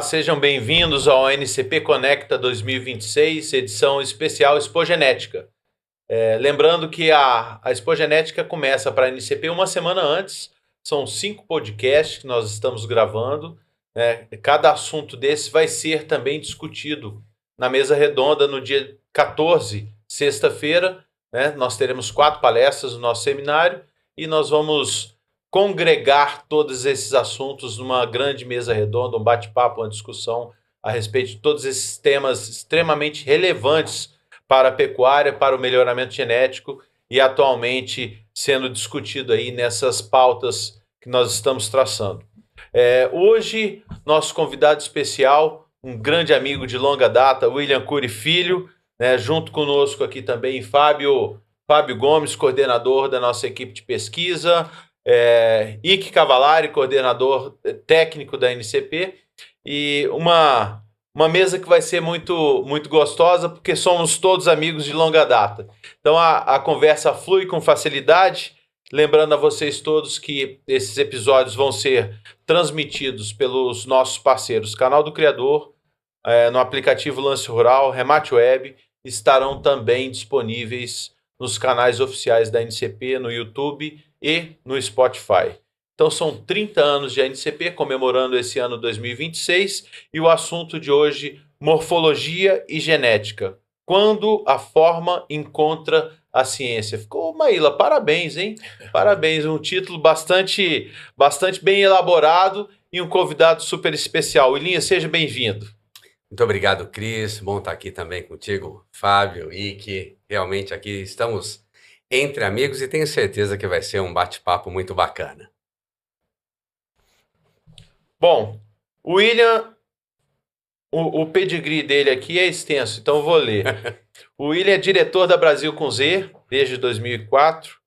Sejam bem-vindos ao NCP Conecta 2026, edição especial Expogenética. Lembrando que a Expogenética começa para a NCP uma semana antes, são 5 podcasts que nós estamos gravando, né? Cada assunto desse vai ser também discutido na mesa redonda no dia 14, sexta-feira, né? Nós teremos 4 palestras no nosso seminário e nós vamos congregar todos esses assuntos numa grande mesa redonda, um bate-papo, uma discussão a respeito de todos esses temas extremamente relevantes para a pecuária, para o melhoramento genético e atualmente sendo discutido aí nessas pautas que nós estamos traçando. Hoje, nosso convidado especial, um grande amigo de longa data, William Cury Filho, né, junto conosco aqui também Fábio Gomes, coordenador da nossa equipe de pesquisa, Ike Cavallari, coordenador técnico da NCP, e uma mesa que vai ser muito, muito gostosa, porque somos todos amigos de longa data. Então a conversa flui com facilidade, lembrando a vocês todos que esses episódios vão ser transmitidos pelos nossos parceiros Canal do Criador, no aplicativo Lance Rural, Remate Web, estarão também disponíveis nos canais oficiais da NCP, no YouTube e no Spotify. Então são 30 anos de NCP, comemorando esse ano 2026, e o assunto de hoje, morfologia e genética. Quando a forma encontra a ciência. Ficou, Maíla, parabéns, hein? Parabéns, um título bastante bem elaborado e um convidado super especial. Ilinha, seja bem-vindo. Muito obrigado, Cris. Bom estar aqui também contigo, Fábio, Ike. Realmente aqui estamos entre amigos e tenho certeza que vai ser um bate-papo muito bacana. Bom, o William, o pedigree dele aqui é extenso, então eu vou ler. O William é diretor da Brasil com Z desde 2004,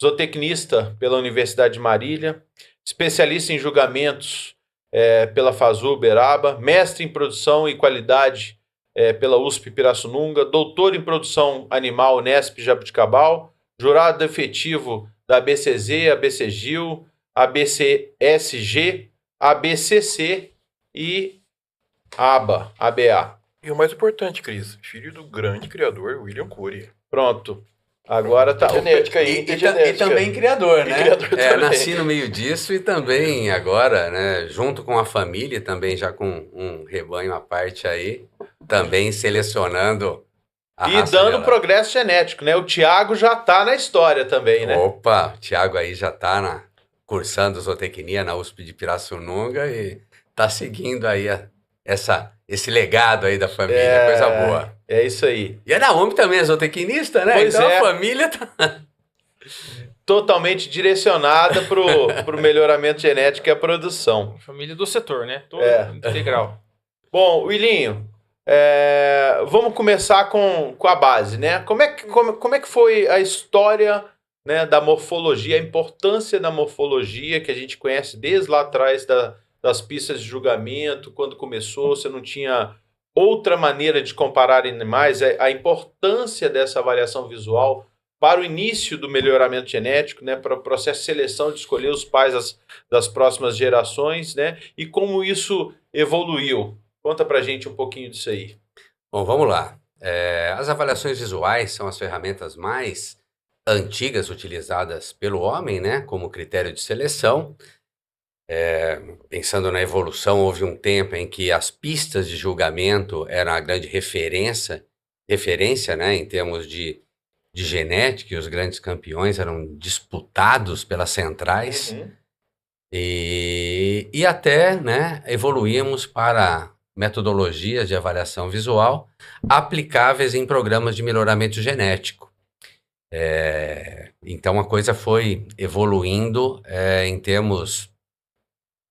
zootecnista pela Universidade de Marília, especialista em julgamentos pela FASU Uberaba, mestre em produção e qualidade pela USP Pirassununga, doutor em produção animal Unesp Jabuticabal, jurado efetivo da ABCZ, ABCGIL, ABCSG, ABCC e ABA. E o mais importante, Cris, filho do grande criador William Cury. Pronto. Agora tá. Genética aí. E também criador, né? Criador também. Nasci no meio disso e também agora, né, junto com a família, também já com um rebanho à parte aí, também selecionando a e raça dando dela. Progresso genético, né? O Thiago já tá na história também, né? Opa, o Thiago aí já tá cursando zootecnia na USP de Pirassununga e tá seguindo aí esse legado aí da família, coisa boa. É isso aí. E a Naomi também é zootecnista, né? Pois então é. a família tá Totalmente direcionada pro melhoramento genético e a produção. Família do setor, né? Todo integral. Bom, Willinho, vamos começar com a base, né? Como é que foi a história, né, da morfologia, a importância da morfologia que a gente conhece desde lá atrás das pistas de julgamento, quando começou, você não tinha outra maneira de comparar animais, a importância dessa avaliação visual para o início do melhoramento genético, né, para o processo de seleção, de escolher os pais das próximas gerações, né, e como isso evoluiu. Conta pra gente um pouquinho disso aí. Bom, vamos lá. As avaliações visuais são as ferramentas mais antigas utilizadas pelo homem, né, como critério de seleção. Pensando na evolução, houve um tempo em que as pistas de julgamento eram a grande referência, né, em termos de genética, e os grandes campeões eram disputados pelas centrais. Uhum. E até, né, evoluímos para metodologias de avaliação visual aplicáveis em programas de melhoramento genético. Então a coisa foi evoluindo em termos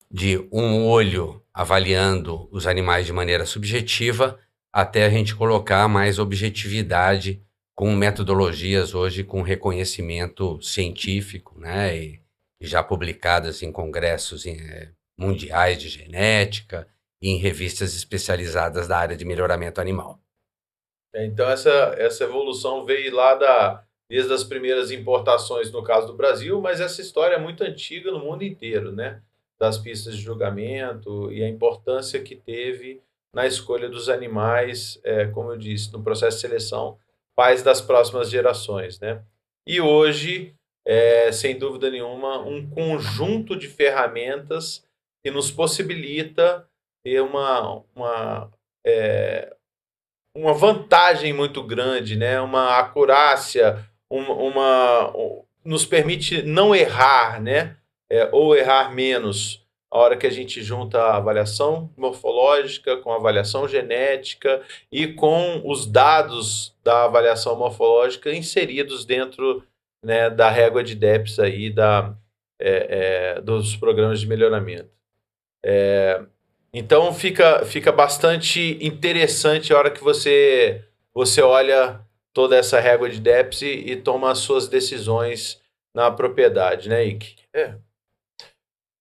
de um olho avaliando os animais de maneira subjetiva, até a gente colocar mais objetividade com metodologias hoje com reconhecimento científico, né, e já publicadas em congressos mundiais de genética e em revistas especializadas da área de melhoramento animal. Então essa evolução veio lá desde as primeiras importações no caso do Brasil, mas essa história é muito antiga no mundo inteiro, né? das pistas de julgamento e a importância que teve na escolha dos animais, como eu disse, no processo de seleção, pais das próximas gerações, né? E hoje, sem dúvida nenhuma, um conjunto de ferramentas que nos possibilita ter uma vantagem muito grande, né? Uma acurácia, nos permite não errar, né? Ou errar menos a hora que a gente junta a avaliação morfológica com a avaliação genética e com os dados da avaliação morfológica inseridos dentro, né, da régua de DEPS aí, dos programas de melhoramento. Então fica bastante interessante a hora que você olha toda essa régua de DEPS e toma as suas decisões na propriedade, né, Ike?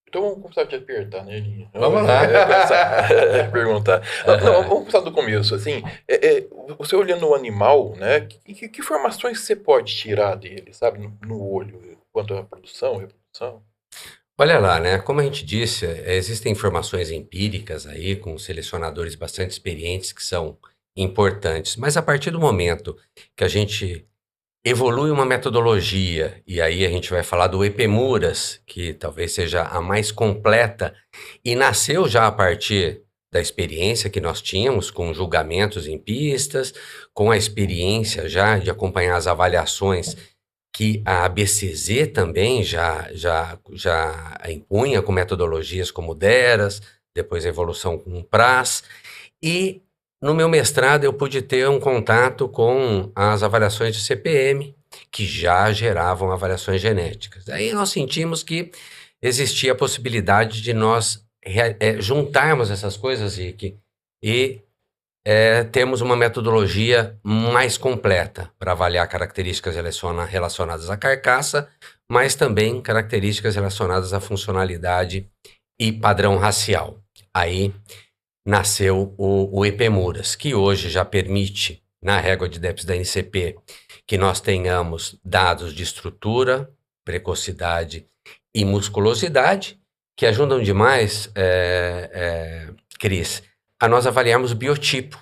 Então vamos começar a te apertar, né, Linha? Vamos lá. Perguntar. Não, vamos começar do começo. Assim, você olhando o animal, né? Que informações você pode tirar dele, sabe? No olho, quanto à produção, reprodução? Olha lá, né? Como a gente disse, existem informações empíricas aí com selecionadores bastante experientes que são importantes, mas a partir do momento que a gente evolui uma metodologia, e aí a gente vai falar do EPMURAS, que talvez seja a mais completa, e nasceu já a partir da experiência que nós tínhamos com julgamentos em pistas, com a experiência já de acompanhar as avaliações que a ABCZ também já impunha com metodologias como DERAS, depois a evolução com PRAS, e no meu mestrado eu pude ter um contato com as avaliações de CPM, que já geravam avaliações genéticas. Aí nós sentimos que existia a possibilidade de nós juntarmos essas coisas, Rick, e temos uma metodologia mais completa para avaliar características relacionadas à carcaça, mas também características relacionadas à funcionalidade e padrão racial. Aí nasceu o EPMURAS, que hoje já permite, na régua de DEPS da NCP, que nós tenhamos dados de estrutura, precocidade e musculosidade, que ajudam demais, Cris, a nós avaliarmos o biotipo,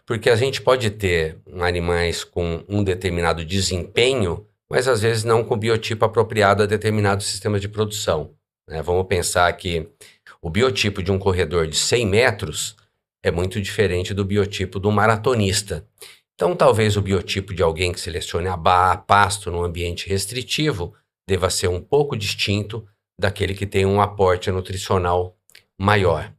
porque a gente pode ter animais com um determinado desempenho, mas às vezes não com o biotipo apropriado a determinado sistema de produção, né? Vamos pensar que o biotipo de um corredor de 100 metros é muito diferente do biotipo do maratonista. Então, talvez o biotipo de alguém que selecione pasto num ambiente restritivo deva ser um pouco distinto daquele que tem um aporte nutricional maior.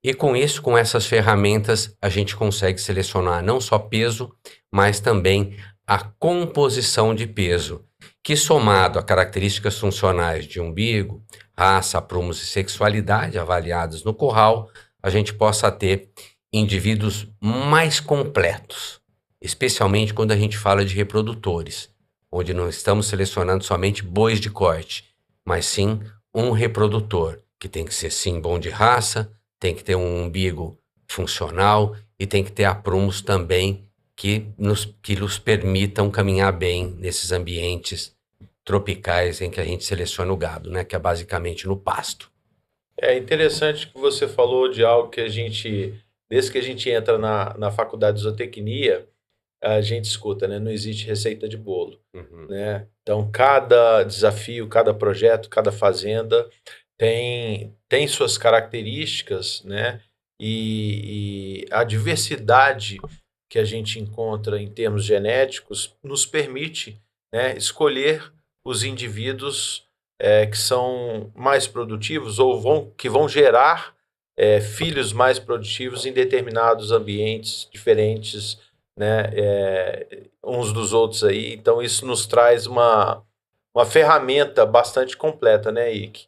E com isso, com essas ferramentas, a gente consegue selecionar não só peso, mas também a composição de peso, que somado a características funcionais de umbigo, raça, aprumos e sexualidade avaliados no curral, a gente possa ter indivíduos mais completos, especialmente quando a gente fala de reprodutores, onde não estamos selecionando somente bois de corte, mas sim um reprodutor, que tem que ser sim bom de raça, tem que ter um umbigo funcional e tem que ter aprumos também que nos permitam caminhar bem nesses ambientes tropicais em que a gente seleciona o gado, né? Que é basicamente no pasto. É interessante que você falou de algo que desde que a gente entra na faculdade de zootecnia, a gente escuta, né? Não existe receita de bolo, né? Então, cada desafio, cada projeto, cada fazenda tem suas características, né? E a diversidade que a gente encontra em termos genéticos nos permite, né, escolher os indivíduos que são mais produtivos ou que vão gerar filhos mais produtivos em determinados ambientes diferentes, né, uns dos outros aí. Então, isso nos traz uma ferramenta bastante completa, né, Ike?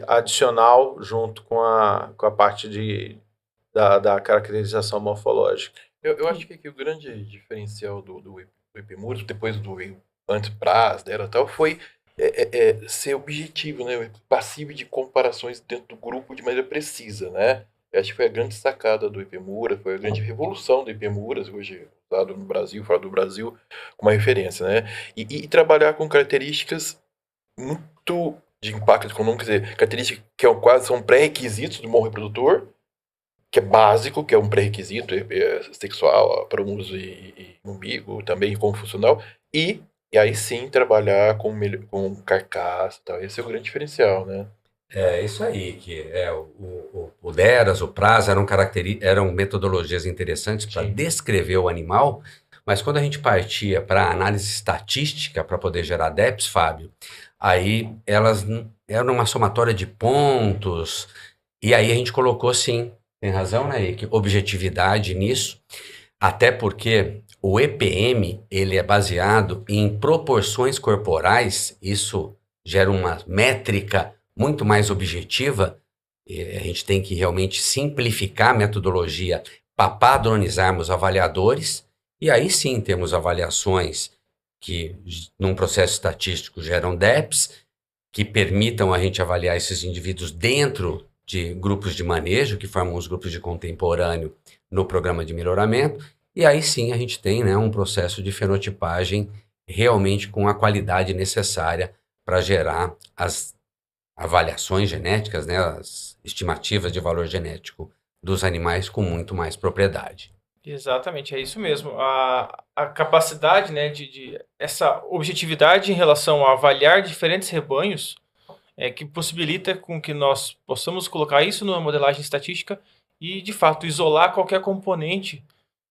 Adicional junto com a parte da caracterização morfológica. Eu acho que o grande diferencial do EPMURAS, depois do antes PRAS, dela tal, foi ser objetivo, né? Passivo de comparações dentro do grupo de maneira precisa, né? Eu acho que foi a grande sacada do EPMURAS, foi a grande revolução do EPMURAS, hoje usado no Brasil, fora do Brasil, como uma referência, né? E trabalhar com características muito de impacto econômico, quer dizer, características que quase são pré-requisitos do bom reprodutor, que é básico, que é um pré-requisito sexual para o uso e umbigo, também como funcional, e aí sim trabalhar com carcaça e tal. Esse é o grande diferencial, né? É isso aí, que o DERAS, o PRAS eram metodologias interessantes para descrever o animal, mas quando a gente partia para análise estatística para poder gerar DEPs, Fábio, aí elas eram uma somatória de pontos, e aí a gente colocou sim, tem razão, né, Ike, objetividade nisso, até porque o EPM ele é baseado em proporções corporais, isso gera uma métrica muito mais objetiva. A gente tem que realmente simplificar a metodologia para padronizarmos avaliadores, e aí sim temos avaliações que, num processo estatístico, geram DEPs, que permitam a gente avaliar esses indivíduos dentro de grupos de manejo, que formam os grupos de contemporâneo no programa de melhoramento, e aí sim a gente tem, né, um processo de fenotipagem realmente com a qualidade necessária para gerar as avaliações genéticas, né, as estimativas de valor genético dos animais com muito mais propriedade. Exatamente, é isso mesmo. A capacidade, né, essa objetividade em relação a avaliar diferentes rebanhos que possibilita com que nós possamos colocar isso numa modelagem estatística e, de fato, isolar qualquer componente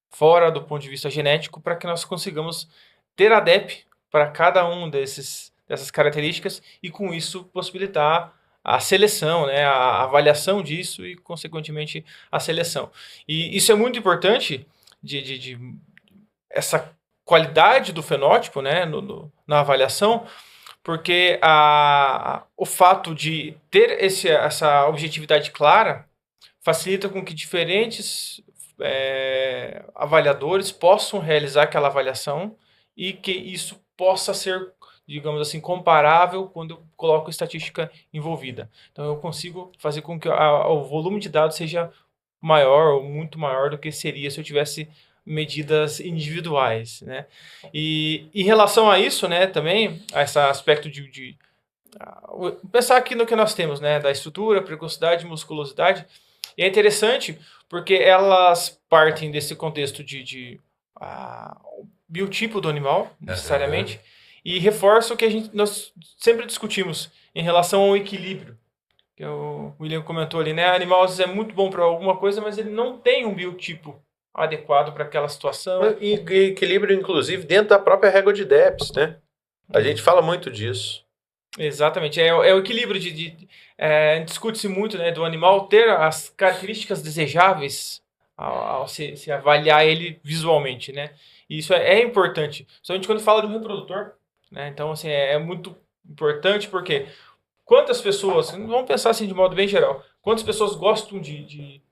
fora do ponto de vista genético para que nós consigamos ter a DEP para cada um dessas características e, com isso, possibilitar a seleção, né, a avaliação disso e, consequentemente, a seleção. E isso é muito importante, essa qualidade do fenótipo, né, na avaliação, porque o fato de ter essa objetividade clara facilita com que diferentes avaliadores possam realizar aquela avaliação e que isso possa ser, digamos assim, comparável quando eu coloco estatística envolvida. Então eu consigo fazer com que o volume de dados seja maior ou muito maior do que seria se eu tivesse medidas individuais, né? E em relação a isso, né, também, a esse aspecto de pensar aqui no que nós temos, né, da estrutura, precocidade, musculosidade, e é interessante porque elas partem desse contexto de biotipo do animal, necessariamente, e reforçam o que nós sempre discutimos em relação ao equilíbrio. Que o William comentou ali, né? Animal às vezes é muito bom para alguma coisa, mas ele não tem um biotipo adequado para aquela situação. E equilíbrio, inclusive, dentro da própria régua de DEPS, né? A gente fala muito disso. Exatamente. É o equilíbrio discute-se muito, né, do animal ter as características desejáveis ao se avaliar ele visualmente, né? E isso é importante, somente quando fala de um reprodutor, né? Então, assim, é muito importante porque quantas pessoas, vamos pensar assim de modo bem geral, quantas pessoas gostam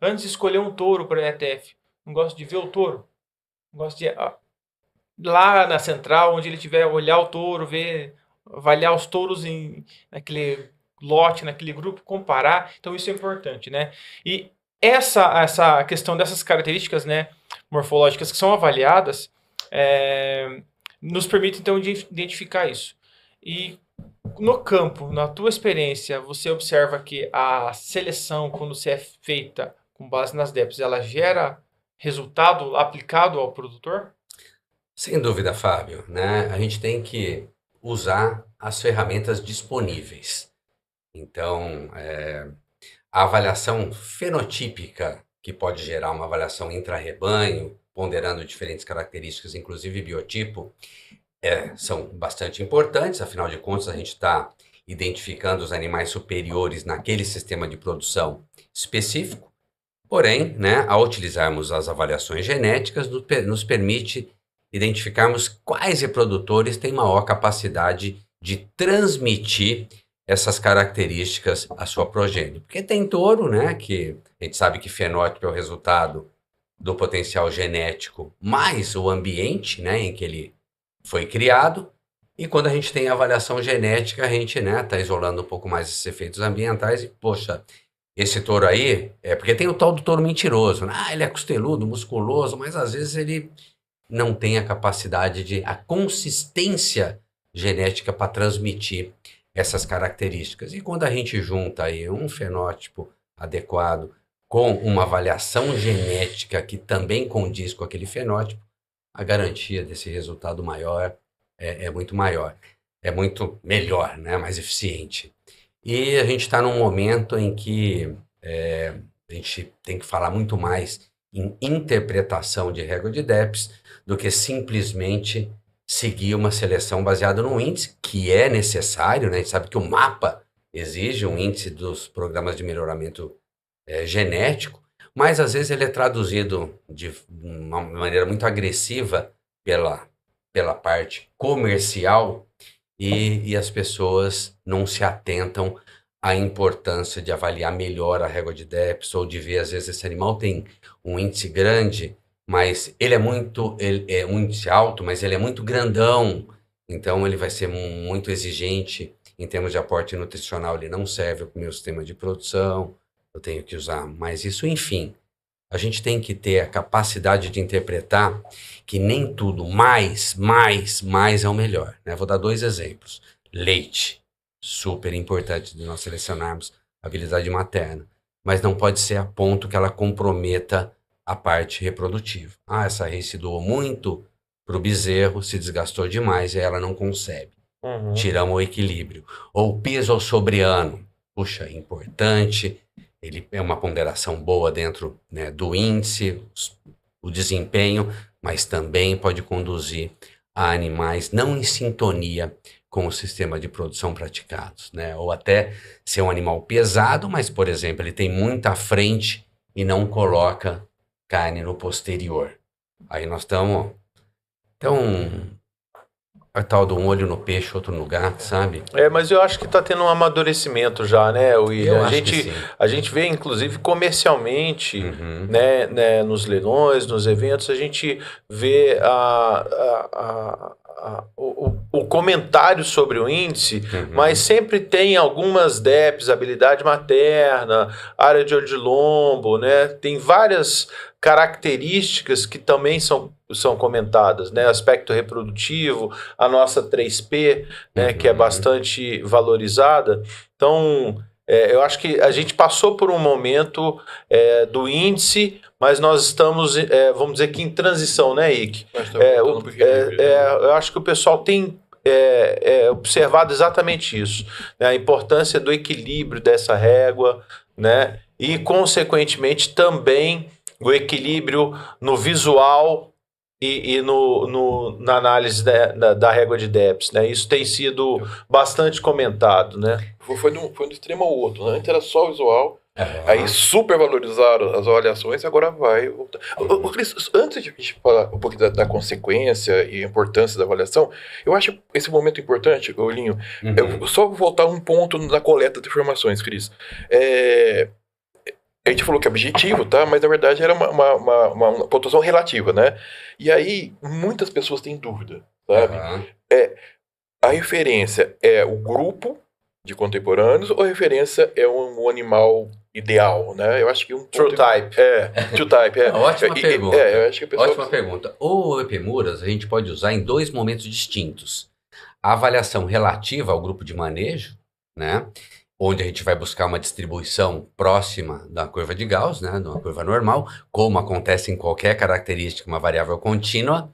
antes de escolher um touro para ETF, não gostam de ver o touro, não gostam de lá na central, onde ele tiver, olhar o touro, ver, avaliar os touros naquele lote, naquele grupo, comparar. Então isso é importante, né? E essa questão dessas características, né, morfológicas que são avaliadas nos permite então de identificar isso. E no campo, na tua experiência, você observa que a seleção, quando se é feita com base nas DEPs, ela gera resultado aplicado ao produtor? Sem dúvida, Fábio, né? A gente tem que usar as ferramentas disponíveis. Então, a avaliação fenotípica, que pode gerar uma avaliação intra-rebanho, ponderando diferentes características, inclusive biotipo, são bastante importantes. Afinal de contas, a gente está identificando os animais superiores naquele sistema de produção específico. Porém, né, ao utilizarmos as avaliações genéticas, nos permite identificarmos quais reprodutores têm maior capacidade de transmitir essas características à sua progênie. Porque tem touro, né, que a gente sabe que fenótipo é o resultado do potencial genético mais o ambiente, né, em que ele foi criado. E quando a gente tem avaliação genética, a gente, né, tá isolando um pouco mais esses efeitos ambientais e, poxa, esse touro aí, porque tem o tal do touro mentiroso, né? Ele é costeludo, musculoso, mas às vezes ele não tem a capacidade a consistência genética para transmitir essas características. E quando a gente junta aí um fenótipo adequado com uma avaliação genética que também condiz com aquele fenótipo, a garantia desse resultado maior é muito maior. É muito melhor, né? Mais eficiente. E a gente está num momento em que a gente tem que falar muito mais em interpretação de régua de DEPS do que simplesmente seguir uma seleção baseada no índice, que é necessário, né? A gente sabe que o mapa exige um índice dos programas de melhoramento genético, mas às vezes ele é traduzido de uma maneira muito agressiva pela parte comercial e as pessoas não se atentam à importância de avaliar melhor a régua de DEPS ou de ver, às vezes, esse animal tem um índice grande, mas ele é um índice alto, mas ele é muito grandão, então ele vai ser muito exigente em termos de aporte nutricional, ele não serve para o meu sistema de produção, eu tenho que usar mais isso, enfim. A gente tem que ter a capacidade de interpretar que nem tudo mais é o melhor, né? Vou dar 2 exemplos. Leite, super importante de nós selecionarmos a habilidade materna, mas não pode ser a ponto que ela comprometa a parte reprodutiva. Essa res se doou muito para o bezerro, se desgastou demais e ela não concebe. Tiramos o equilíbrio. Ou peso ao sobreano. Puxa, importante. Ele é uma ponderação boa dentro, né, do índice, o desempenho, mas também pode conduzir a animais não em sintonia com o sistema de produção praticados, né? Ou até ser um animal pesado, mas, por exemplo, ele tem muita frente e não coloca carne no posterior. Aí nós estamos... Então, a tal de um olho no peixe, outro no gato, sabe? Mas eu acho que está tendo um amadurecimento já, né, William? Eu acho que sim. A gente vê, inclusive, comercialmente, né, nos leilões, nos eventos, a gente vê o comentário sobre o índice, mas sempre tem algumas DEPs, habilidade materna, área de olho de lombo, né? Tem várias características que também são comentadas, né? Aspecto reprodutivo, a nossa 3P, né? Que é bastante valorizada. Então, eu acho que a gente passou por um momento do índice, mas nós estamos, vamos dizer que em transição, né, Ike? Eu acho que o pessoal tem observado exatamente isso, né? A importância do equilíbrio dessa régua, né? E, consequentemente, também o equilíbrio no visual e na análise da régua de DEPS, né? Isso tem sido bastante comentado, né? Foi do extremo ao outro, né? Antes era só o visual, aí supervalorizaram as avaliações, agora vai voltar. Cris, antes de a gente falar um pouquinho da consequência e a importância da avaliação, eu acho esse momento importante, Olinho, eu só vou voltar um ponto na coleta de informações, Cris. A gente falou que é objetivo, tá? Mas na verdade era uma pontuação relativa, né? E aí muitas pessoas têm dúvida, sabe? A referência é o grupo de contemporâneos ou a referência é um animal ideal, né? Eu acho que True type. True type, Ótima pergunta. Eu acho que Ótima pergunta. O Epimuras a gente pode usar em 2 momentos distintos. A avaliação relativa ao grupo de manejo, né? Onde a gente vai buscar uma distribuição próxima da curva de Gauss, né, de uma curva normal, como acontece em qualquer característica, uma variável contínua,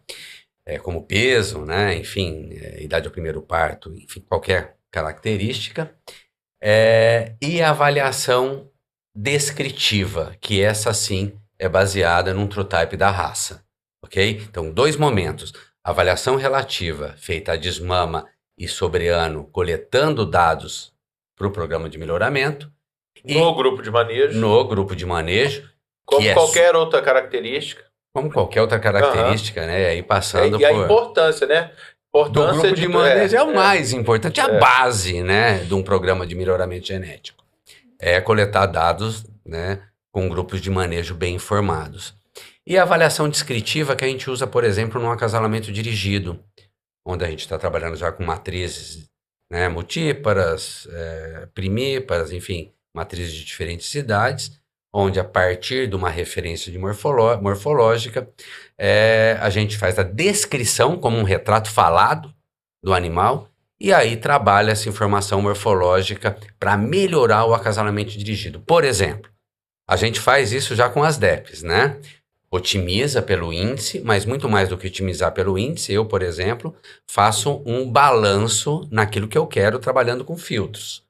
como peso, né, enfim, idade ao primeiro parto, enfim, qualquer característica, e a avaliação descritiva, que essa sim é baseada num true type da raça, ok? Então, 2 momentos, avaliação relativa, feita a desmama e sobreano, coletando dados para o programa de melhoramento. No grupo de manejo. No grupo de manejo. Como qualquer outra característica. Como qualquer outra característica, né? Aí passando por... E a importância, né? Do grupo de manejo é o mais importante, a base, né, de um programa de melhoramento genético. É coletar dados, né, com grupos de manejo bem informados. E a avaliação descritiva que a gente usa, por exemplo, num acasalamento dirigido, onde a gente está trabalhando já com matrizes, né, multíparas, primíparas, enfim, matrizes de diferentes idades, onde a partir de uma referência de morfológica, a gente faz a descrição como um retrato falado do animal e aí trabalha essa informação morfológica para melhorar o acasalamento dirigido. Por exemplo, a gente faz isso já com as DEPs, né? Otimiza pelo índice, mas muito mais do que otimizar pelo índice, eu, por exemplo, faço um balanço naquilo que eu quero trabalhando com filtros.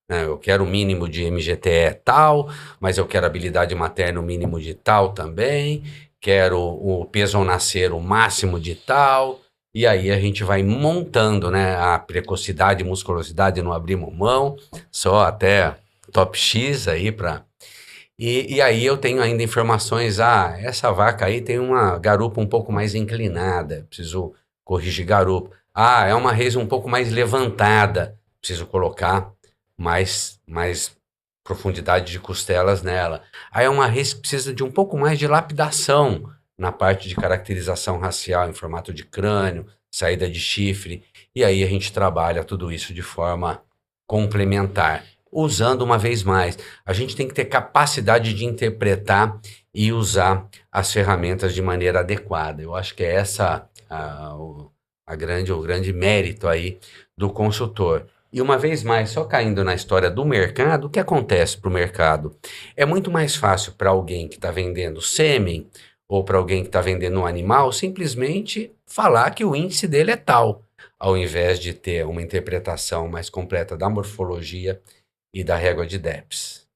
Eu quero o mínimo de MGTE tal, mas eu quero habilidade materna o mínimo de tal também, quero o peso ao nascer o máximo de tal, e aí a gente vai montando, né, a precocidade e musculosidade, não abrimos mão, só até top X aí para... E aí eu tenho ainda informações, essa vaca aí tem uma garupa um pouco mais inclinada, preciso corrigir garupa. É uma reis um pouco mais levantada, preciso colocar mais profundidade de costelas nela. Aí é uma reis que precisa de um pouco mais de lapidação na parte de caracterização racial, em formato de crânio, saída de chifre, e aí a gente trabalha tudo isso de forma complementar. Usando uma vez mais, a gente tem que ter capacidade de interpretar e usar as ferramentas de maneira adequada. Eu acho que é essa o grande mérito aí do consultor. E uma vez mais, só caindo na história do mercado, o que acontece para o mercado? É muito mais fácil para alguém que está vendendo sêmen ou para alguém que está vendendo um animal simplesmente falar que o índice dele é tal, ao invés de ter uma interpretação mais completa da morfologia e da régua de DEPS.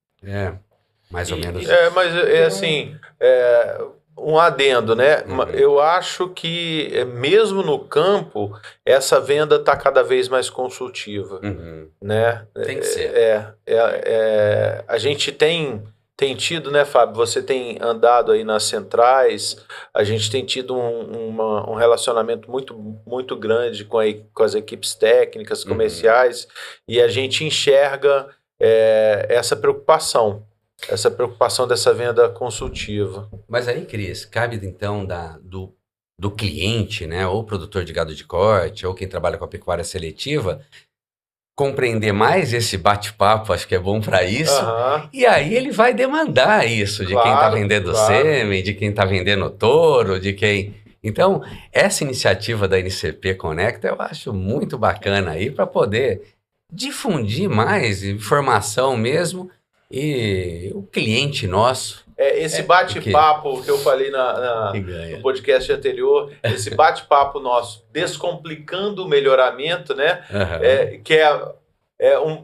Mais ou menos. Mas assim, um adendo, né? Eu acho que mesmo no campo, essa venda está cada vez mais consultiva, né? Tem que ser. A gente tem tido, né, Fábio? Você tem andado aí nas centrais, a gente tem tido um relacionamento muito grande com as equipes técnicas, comerciais, e a gente enxerga essa preocupação dessa venda consultiva. Mas aí, Cris, cabe então do cliente, né, ou produtor de gado de corte, ou quem trabalha com a pecuária seletiva, compreender mais esse bate-papo, acho que é bom para isso, e aí ele vai demandar isso de quem está vendendo sêmen, de quem está vendendo touro, de quem... Então, essa iniciativa da NCP Conecta eu acho muito bacana aí para poder difundir mais informação mesmo, e o cliente nosso... Esse bate-papo que eu falei no podcast anterior, esse bate-papo nosso, descomplicando o melhoramento, né? Que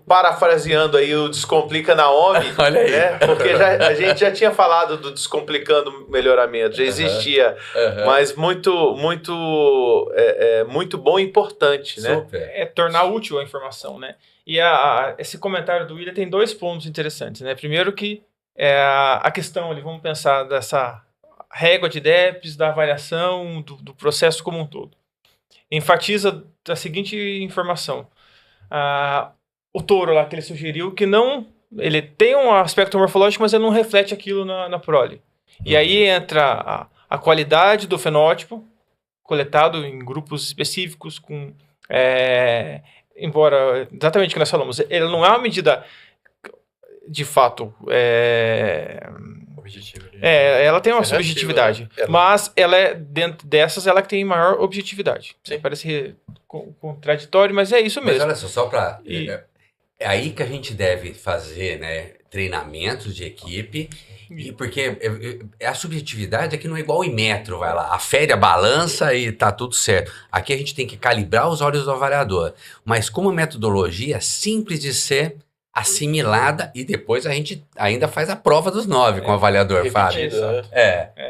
parafraseando aí o Descomplica Naomi, olha aí. Né? Porque a gente já tinha falado do Descomplicando o Melhoramento, já existia, mas muito bom e importante, né? Super. Tornar útil a informação, né? E esse comentário do William tem 2 pontos interessantes, né? Primeiro que a questão ali, vamos pensar dessa régua de DEPS, da avaliação, do processo como um todo. Enfatiza a seguinte informação. O touro lá que ele sugeriu que ele tem um aspecto morfológico, mas ele não reflete aquilo na prole. E aí entra a qualidade do fenótipo, coletado em grupos específicos, embora, exatamente o que nós falamos, ele não é uma medida de fato Objetivo. Ela tem uma subjetividade, mas ela dentro dessas ela que tem maior objetividade. Sim. Parece contraditório, mas é isso mesmo. Mas olha só para... É aí que a gente deve fazer, né, treinamentos de equipe, porque a subjetividade aqui não é igual o Imetro, vai lá, afere a balança e tá tudo certo. Aqui a gente tem que calibrar os olhos do avaliador, mas com uma metodologia simples de ser assimilada, e depois a gente ainda faz a prova dos 9 com o avaliador, Fábio.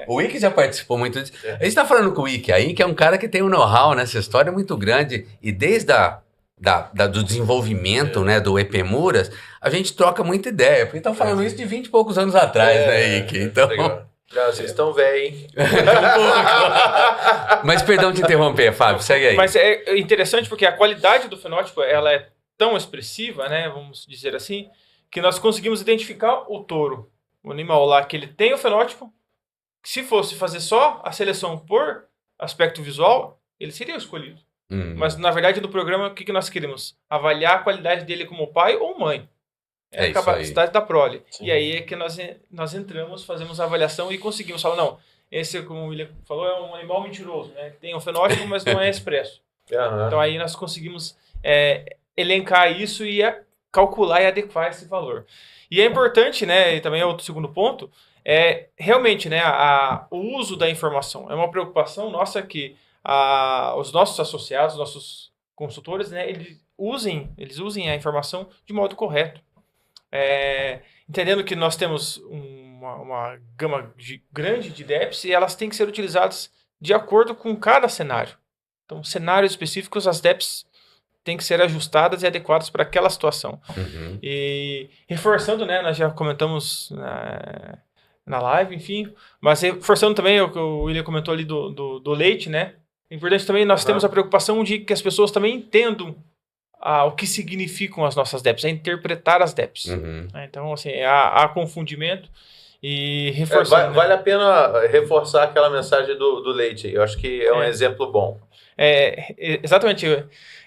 O Wiki já participou muito disso. A gente tá falando com o Wiki aí, que é um cara que tem um know-how nessa história muito grande, e desde do desenvolvimento, né, do EPMURAS, a gente troca muita ideia, porque estão falando isso de 20 e poucos anos atrás, né, Ike? Então... Vocês estão velhos, hein? Mas perdão te interromper, Fábio, segue aí. Mas é interessante porque a qualidade do fenótipo, ela é tão expressiva, né, vamos dizer assim, que nós conseguimos identificar o touro, o animal lá, que ele tem o fenótipo, que se fosse fazer só a seleção por aspecto visual, ele seria o escolhido. Mas, na verdade, no programa, o que nós queremos? Avaliar a qualidade dele como pai ou mãe. A capacidade da prole. Sim. E aí é que nós entramos, fazemos a avaliação e conseguimos falar, não, esse, como o William falou, é um animal mentiroso, né? Tem um fenótipo, mas não é expresso. Então aí nós conseguimos elencar isso e calcular e adequar esse valor. E é importante, né, e também é outro segundo ponto, realmente, né, o uso da informação. É uma preocupação nossa que os nossos associados, nossos consultores, né, eles usem a informação de modo correto. Entendendo que nós temos uma gama grande de DEPs e elas têm que ser utilizadas de acordo com cada cenário. Então, cenários específicos, as DEPs têm que ser ajustadas e adequadas para aquela situação. Uhum. E reforçando, né, nós já comentamos na live, enfim, mas reforçando também o que o William comentou ali do leite, né? É importante também, nós temos a preocupação de que as pessoas também entendam o que significam as nossas DEPs, interpretar as DEPs. Uhum. Então, assim, há confundimento e reforçando. Vale a pena reforçar aquela mensagem do leite. Eu acho que é um exemplo bom. Exatamente.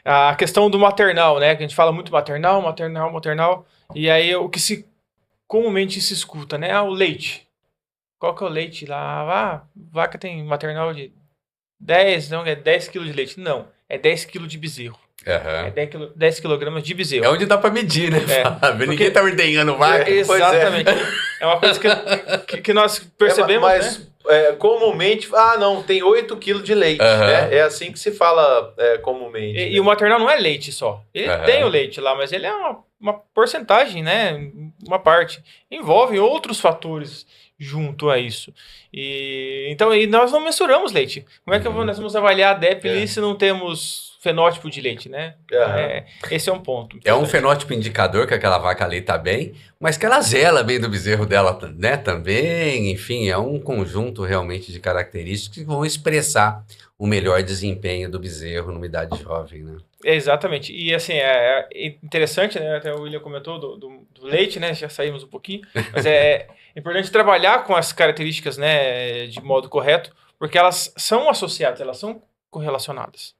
A questão do maternal, né? Que a gente fala muito maternal. E aí o que comumente se escuta, né? O leite. Qual que é o leite lá? Vaca tem maternal de 10 kg de leite. Não, é 10 kg de bezerro. Uhum. É 10 kg de bezerro. É onde dá pra medir, né, Fábio? Ninguém tá ordenhando vaca. Exatamente. É uma coisa que nós percebemos, mas, né? Comumente, não, tem 8 kg de leite, né? É assim que se fala comumente. E o maternal não é leite só. Ele tem o leite lá, mas ele é uma porcentagem, né? Uma parte. Envolve outros fatores junto a isso. Então, nós não mensuramos leite. Como é que nós vamos avaliar a DEP se não temos fenótipo de leite, né? Esse é um ponto. É um fenótipo indicador que aquela vaca ali tá bem, mas que ela zela bem do bezerro dela, né, também. Enfim, é um conjunto realmente de características que vão expressar o melhor desempenho do bezerro numa idade jovem, né? Exatamente. E assim, é interessante, né? Até o William comentou do leite, né? Já saímos um pouquinho. Mas é importante trabalhar com as características, né, de modo correto, porque elas são associadas, elas são correlacionadas.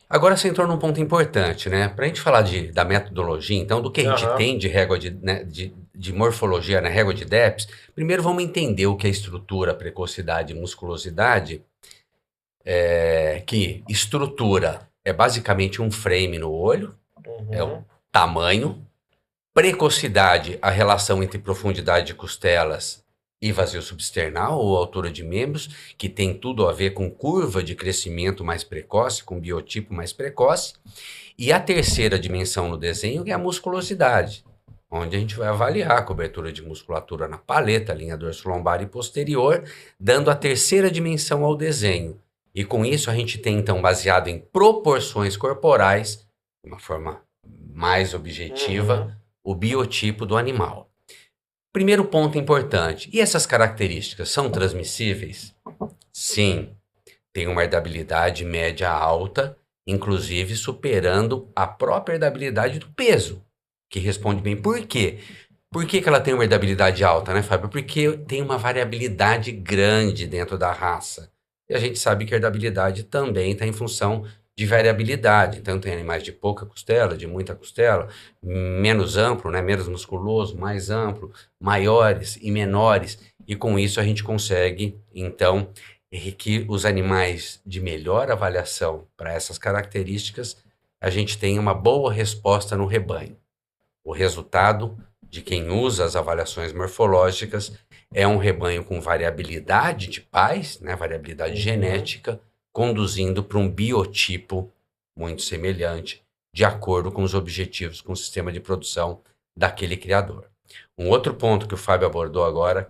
Agora você entrou num ponto importante, né? Para a gente falar da metodologia, então, do que a gente tem de régua de morfologia na régua de DEPS, primeiro vamos entender o que é estrutura, precocidade e musculosidade, que estrutura é basicamente um frame no olho, é o tamanho. Precocidade, a relação entre profundidade de costelas e vazio substernal ou altura de membros, que tem tudo a ver com curva de crescimento mais precoce, com biotipo mais precoce. E a terceira dimensão no desenho é a musculosidade, onde a gente vai avaliar a cobertura de musculatura na paleta, linha dorso-lombar e posterior, dando a terceira dimensão ao desenho. E com isso a gente tem, então, baseado em proporções corporais, de uma forma mais objetiva, o biotipo do animal. Primeiro ponto importante, e essas características são transmissíveis? Sim, tem uma herdabilidade média alta, inclusive superando a própria herdabilidade do peso, que responde bem. Por quê? Por que ela tem uma herdabilidade alta, né, Fábio? Porque tem uma variabilidade grande dentro da raça. E a gente sabe que a herdabilidade também está em função de variabilidade. Então, tem animais de pouca costela, de muita costela, menos amplo, né? Menos musculoso, mais amplo, maiores e menores. E com isso a gente consegue, então, que os animais de melhor avaliação para essas características, a gente tem uma boa resposta no rebanho. O resultado de quem usa as avaliações morfológicas é um rebanho com variabilidade de pais, né? Variabilidade genética, conduzindo para um biotipo muito semelhante, de acordo com os objetivos, com o sistema de produção daquele criador. Um outro ponto que o Fábio abordou agora,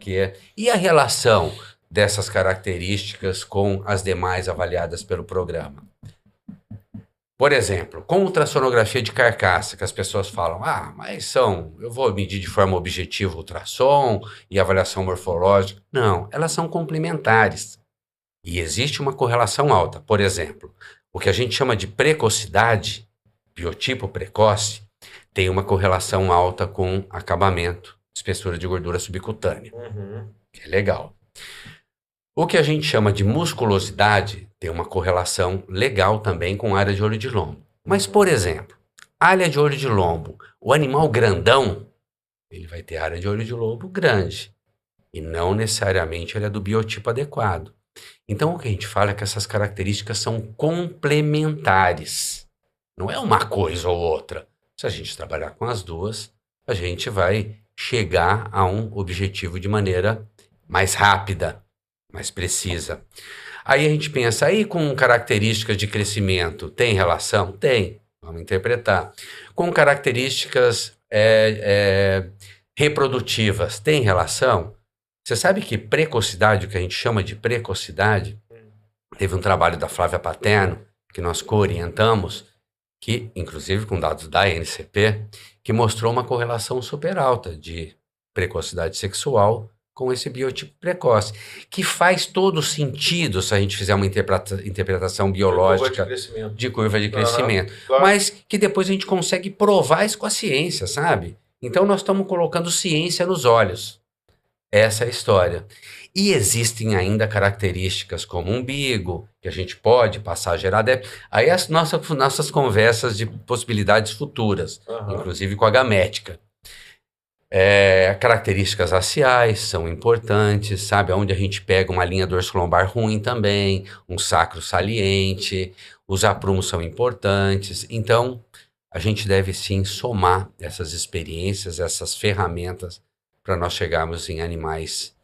e a relação dessas características com as demais avaliadas pelo programa? Por exemplo, com ultrassonografia de carcaça, que as pessoas falam, mas eu vou medir de forma objetiva o ultrassom e avaliação morfológica. Não, elas são complementares. E existe uma correlação alta. Por exemplo, o que a gente chama de precocidade, biotipo precoce, tem uma correlação alta com acabamento, espessura de gordura subcutânea. Que é legal. O que a gente chama de musculosidade tem uma correlação legal também com área de olho de lombo. Mas, por exemplo, área de olho de lombo, o animal grandão, ele vai ter área de olho de lombo grande. E não necessariamente ele é do biotipo adequado. Então, o que a gente fala é que essas características são complementares. Não é uma coisa ou outra. Se a gente trabalhar com as duas, a gente vai chegar a um objetivo de maneira mais rápida, mais precisa. Aí a gente pensa, aí com características de crescimento, tem relação? Tem. Vamos interpretar. Com características reprodutivas, tem relação? Você sabe que precocidade, o que a gente chama de precocidade, teve um trabalho da Flávia Paterno, que nós co-orientamos, que, inclusive com dados da NCP, que mostrou uma correlação super alta de precocidade sexual com esse biotipo precoce, que faz todo sentido se a gente fizer uma interpretação biológica de curva de crescimento, claro. Mas que depois a gente consegue provar isso com a ciência, sabe? Então nós estamos colocando ciência nos olhos. Essa é a história. E existem ainda características como umbigo, que a gente pode passar a gerar adeptos. Aí as nossas conversas de possibilidades futuras, inclusive com a gamética. Características axiais são importantes, sabe? Onde a gente pega uma linha dorsolombar ruim também, um sacro saliente, os aprumos são importantes. Então, a gente deve sim somar essas experiências, essas ferramentas, para nós chegarmos em animais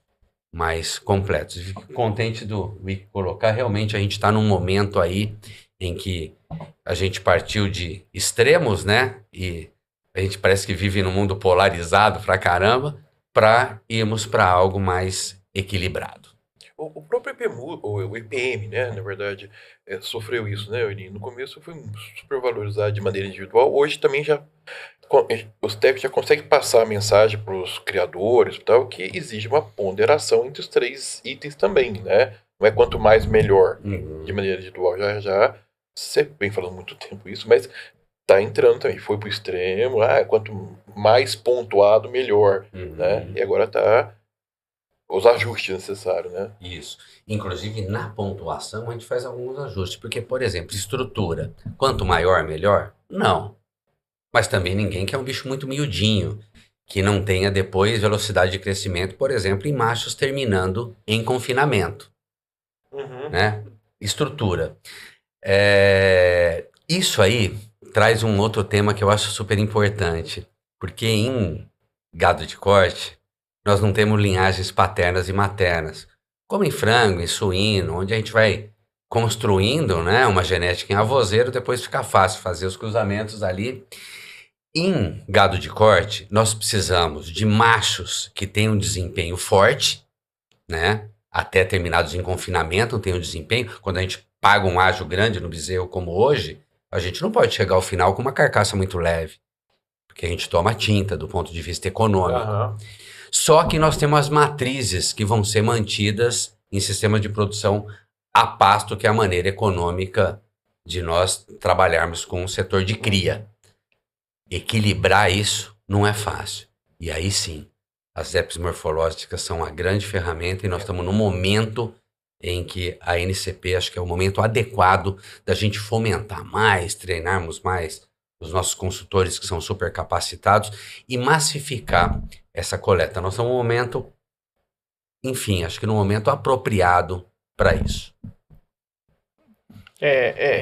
mais completos. Fico contente do Wiki colocar, realmente a gente está num momento aí em que a gente partiu de extremos, né? E a gente parece que vive num mundo polarizado pra caramba, para irmos para algo mais equilibrado. O próprio o IPM, né, na verdade, sofreu isso, né, Eugênio? No começo foi super valorizado de maneira individual, hoje também os técnicos já conseguem passar a mensagem para os criadores e tal, que exige uma ponderação entre os 3 itens também, né? Não é quanto mais melhor, de maneira individual. Já você vem falando há muito tempo isso, mas tá entrando também. Foi pro extremo, quanto mais pontuado, melhor, né? E agora tá os ajustes necessários, né? Isso. Inclusive, na pontuação, a gente faz alguns ajustes. Porque, por exemplo, estrutura. Quanto maior, melhor? Não. Mas também ninguém quer um bicho muito miudinho, que não tenha depois velocidade de crescimento, por exemplo, em machos terminando em confinamento. Né? Estrutura. Isso aí traz um outro tema que eu acho super importante, porque em gado de corte, nós não temos linhagens paternas e maternas, como em frango, em suíno, onde a gente vai construindo, né, uma genética em avoseiro, depois fica fácil fazer os cruzamentos ali. Em gado de corte, nós precisamos de machos que tenham um desempenho forte, né? Até terminados em confinamento, tem um desempenho. Quando a gente paga um ágio grande no bezerro como hoje, a gente não pode chegar ao final com uma carcaça muito leve, porque a gente toma tinta do ponto de vista econômico. Só que nós temos as matrizes que vão ser mantidas em sistemas de produção a pasto, que é a maneira econômica de nós trabalharmos com o setor de cria. Equilibrar isso não é fácil. E aí sim, as apps morfológicas são a grande ferramenta e nós estamos num momento em que a NCP, acho que é o momento adequado da gente fomentar mais, treinarmos mais os nossos consultores que são super capacitados e massificar essa coleta. Nós estamos num momento, enfim, acho que num momento apropriado para isso.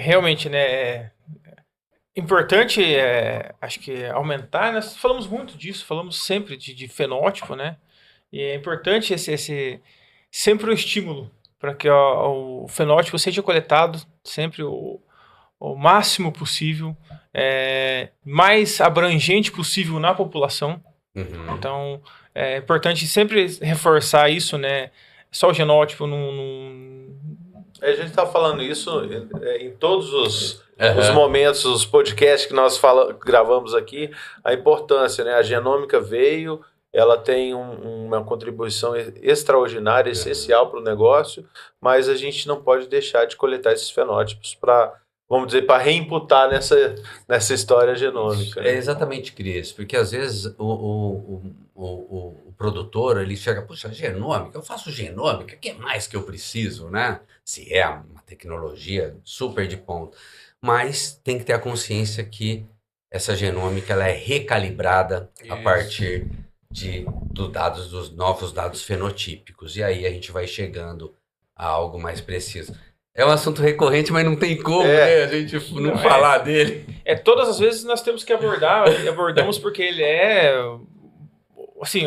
Realmente, né? Importante, acho que aumentar, nós falamos muito disso, falamos sempre de fenótipo, né? E é importante sempre o estímulo para que o fenótipo seja coletado sempre o máximo possível, mais abrangente possível na população. Então, é importante sempre reforçar isso, né? Só o genótipo A gente está falando isso em todos os momentos, os podcasts que nós gravamos aqui, a importância, né? A genômica veio, ela tem uma contribuição extraordinária, essencial para o negócio, mas a gente não pode deixar de coletar esses fenótipos para, vamos dizer, para reimputar nessa história genômica. É exatamente, Cris, porque às vezes o produtor, ele chega, puxa, genômica, eu faço genômica, o que mais que eu preciso, né? Se é uma tecnologia super de ponta. Mas tem que ter a consciência que essa genômica ela é recalibrada a partir dos novos dados fenotípicos. E aí a gente vai chegando a algo mais preciso. É um assunto recorrente, mas não tem como, É. né? A gente não falar dele. Todas as vezes nós temos que abordamos porque ele é, assim,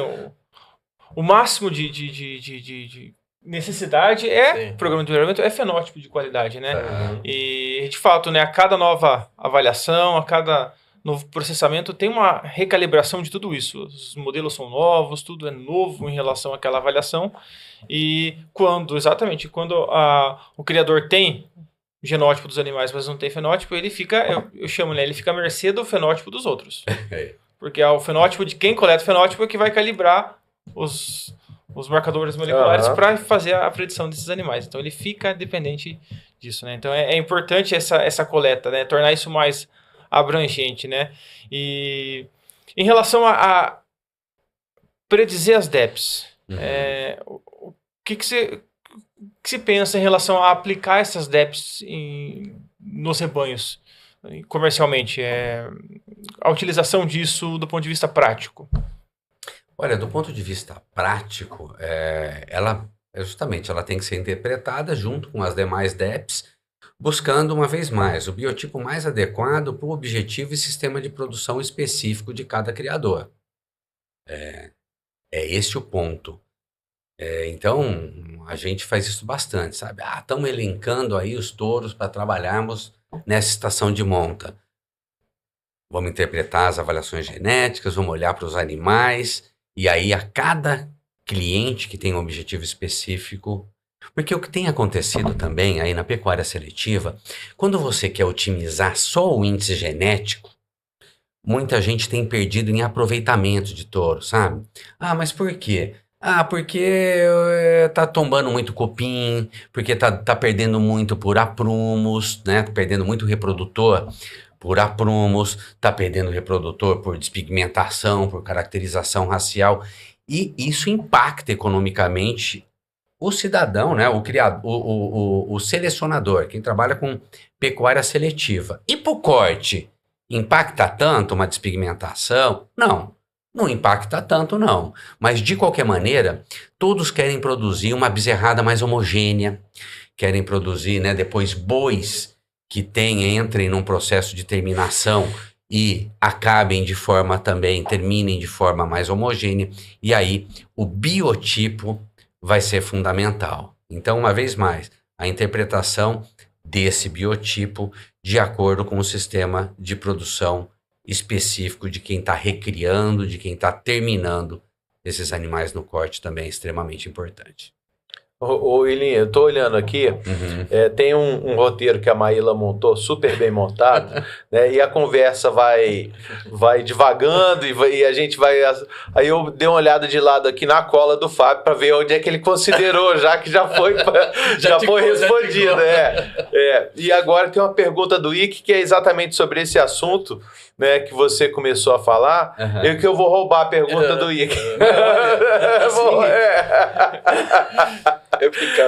o máximo de necessidade Sim. programa de melhoramento é fenótipo de qualidade, né? Uhum. E, de fato, né, a cada nova avaliação, a cada novo processamento, tem uma recalibração de tudo isso. Os modelos são novos, tudo é novo em relação àquela avaliação. E quando o criador tem genótipo dos animais, mas não tem fenótipo, ele fica, eu chamo, né, ele fica à mercê do fenótipo dos outros. Porque é o fenótipo de quem coleta o fenótipo que vai calibrar os marcadores moleculares para fazer a predição desses animais. Então ele fica dependente disso, né? Então é importante essa coleta, né? Tornar isso mais abrangente, né? E em relação a predizer as DEPs, o que se pensa em relação a aplicar essas DEPs nos rebanhos comercialmente? A utilização disso do ponto de vista prático. Olha, do ponto de vista prático, ela tem que ser interpretada junto com as demais DEPs, buscando, uma vez mais, o biotipo mais adequado para o objetivo e sistema de produção específico de cada criador. É esse o ponto. Então, a gente faz isso bastante, sabe? Estamos elencando aí os touros para trabalharmos nessa estação de monta. Vamos interpretar as avaliações genéticas, vamos olhar para os animais, e aí a cada cliente que tem um objetivo específico. Porque o que tem acontecido também aí na pecuária seletiva, quando você quer otimizar só o índice genético, muita gente tem perdido em aproveitamento de touro, sabe? Mas por quê? Porque tá tombando muito cupim, porque tá perdendo muito por aprumos, né? Tá perdendo muito reprodutor por aprumos, tá perdendo reprodutor por despigmentação, por caracterização racial. E isso impacta economicamente o cidadão, né? O selecionador, quem trabalha com pecuária seletiva. E pro corte, impacta tanto uma despigmentação? Não impacta tanto, não. Mas, de qualquer maneira, todos querem produzir uma bezerrada mais homogênea, querem produzir, né, depois bois que entrem num processo de terminação e terminem de forma mais homogênea, e aí o biotipo vai ser fundamental. Então, uma vez mais, a interpretação desse biotipo de acordo com o sistema de produção específico de quem está recriando, de quem está terminando esses animais no corte também é extremamente importante. Ô Ilinha, eu tô olhando aqui, tem um roteiro que a Maíla montou, super bem montado, né, e a conversa vai divagando e a gente vai... Aí eu dei uma olhada de lado aqui na cola do Fábio para ver onde é que ele considerou, já que já foi respondido. E agora tem uma pergunta do Ike, que é exatamente sobre esse assunto, né, que você começou a falar, e que eu vou roubar a pergunta do Ike.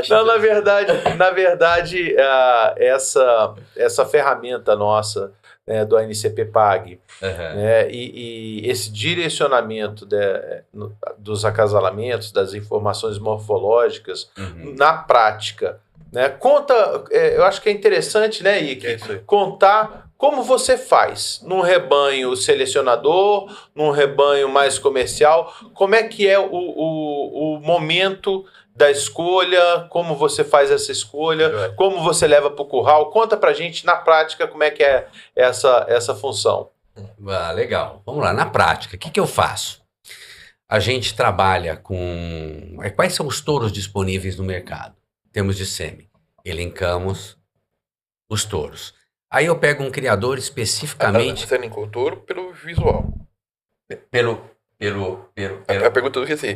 Não, na verdade, essa ferramenta nossa, né, do ANCP PAG, né, e esse direcionamento dos acasalamentos, das informações morfológicas, na prática, né, eu acho que é interessante, né, Ike, contar como você faz num rebanho selecionador, num rebanho mais comercial, como é que é o momento da escolha, como você faz essa escolha, como você leva para o curral. Conta pra gente na prática como é que é essa função. Legal. Vamos lá, na prática, o que eu faço? A gente trabalha com... Quais são os touros disponíveis no mercado? Temos de sêmen. Elencamos os touros. Aí eu pego um criador especificamente... Você elencou o touro pelo visual. A pergunta do que assim?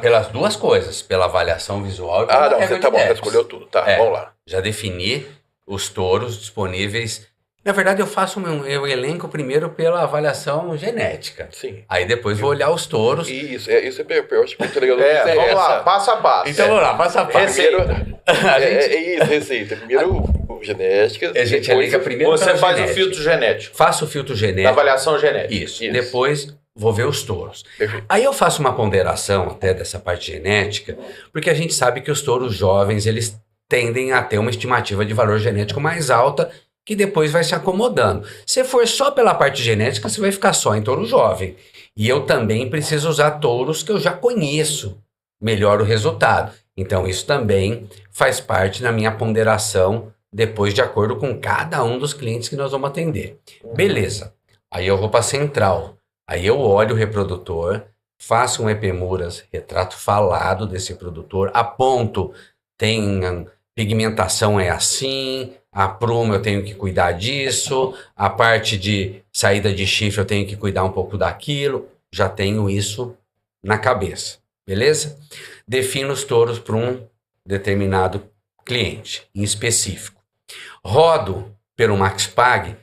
Pelas duas coisas, pela avaliação visual e pela você tá bom, você escolheu tudo, tá, vamos lá. Já defini os touros disponíveis. Na verdade, eu elenco primeiro pela avaliação genética. Sim. Aí depois vou olhar os touros. Isso é eu acho muito legal. Vamos lá, passo a passo. Então vamos lá, passo a passo. Receita. Primeiro genética. A gente elenca primeiro. Você faz o filtro genético. Faço o filtro genético. Avaliação genética. Isso. Depois vou ver os touros. Perfeito. Aí eu faço uma ponderação até dessa parte genética, porque a gente sabe que os touros jovens, eles tendem a ter uma estimativa de valor genético mais alta, que depois vai se acomodando. Se for só pela parte genética, você vai ficar só em touro jovem. E eu também preciso usar touros que eu já conheço, melhor o resultado. Então isso também faz parte da minha ponderação, depois de acordo com cada um dos clientes que nós vamos atender. Beleza. Aí eu vou para a central. Aí eu olho o reprodutor, faço um Epimuras, retrato falado desse produtor, aponto, tem pigmentação é assim, a pruma eu tenho que cuidar disso, a parte de saída de chifre eu tenho que cuidar um pouco daquilo, já tenho isso na cabeça, beleza? Defino os touros para um determinado cliente em específico. Rodo pelo MaxPag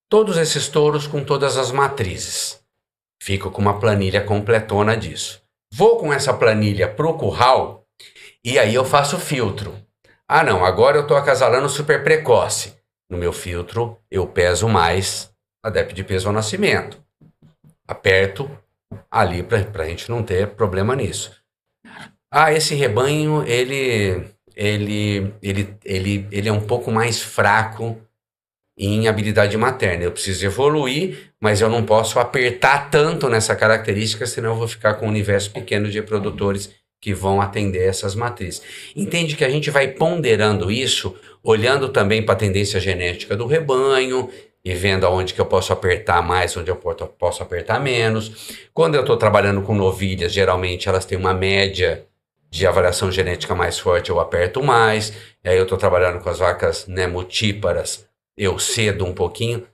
todos esses touros com todas as matrizes. Fico com uma planilha completona disso. Vou com essa planilha pro curral e aí eu faço filtro. Ah não, agora eu estou acasalando super precoce. No meu filtro eu peso mais a DEP de peso ao nascimento. Aperto ali para a gente não ter problema nisso. Ah, esse rebanho ele é um pouco mais fraco em habilidade materna. Eu preciso evoluir, mas eu não posso apertar tanto nessa característica, senão eu vou ficar com um universo pequeno de reprodutores que vão atender essas matrizes. Entende que a gente vai ponderando isso, olhando também para a tendência genética do rebanho e vendo aonde que eu posso apertar mais, onde eu posso apertar menos. Quando eu estou trabalhando com novilhas, geralmente elas têm uma média de avaliação genética mais forte, eu aperto mais. E aí eu estou trabalhando com as vacas nemotíparas, eu cedo um pouquinho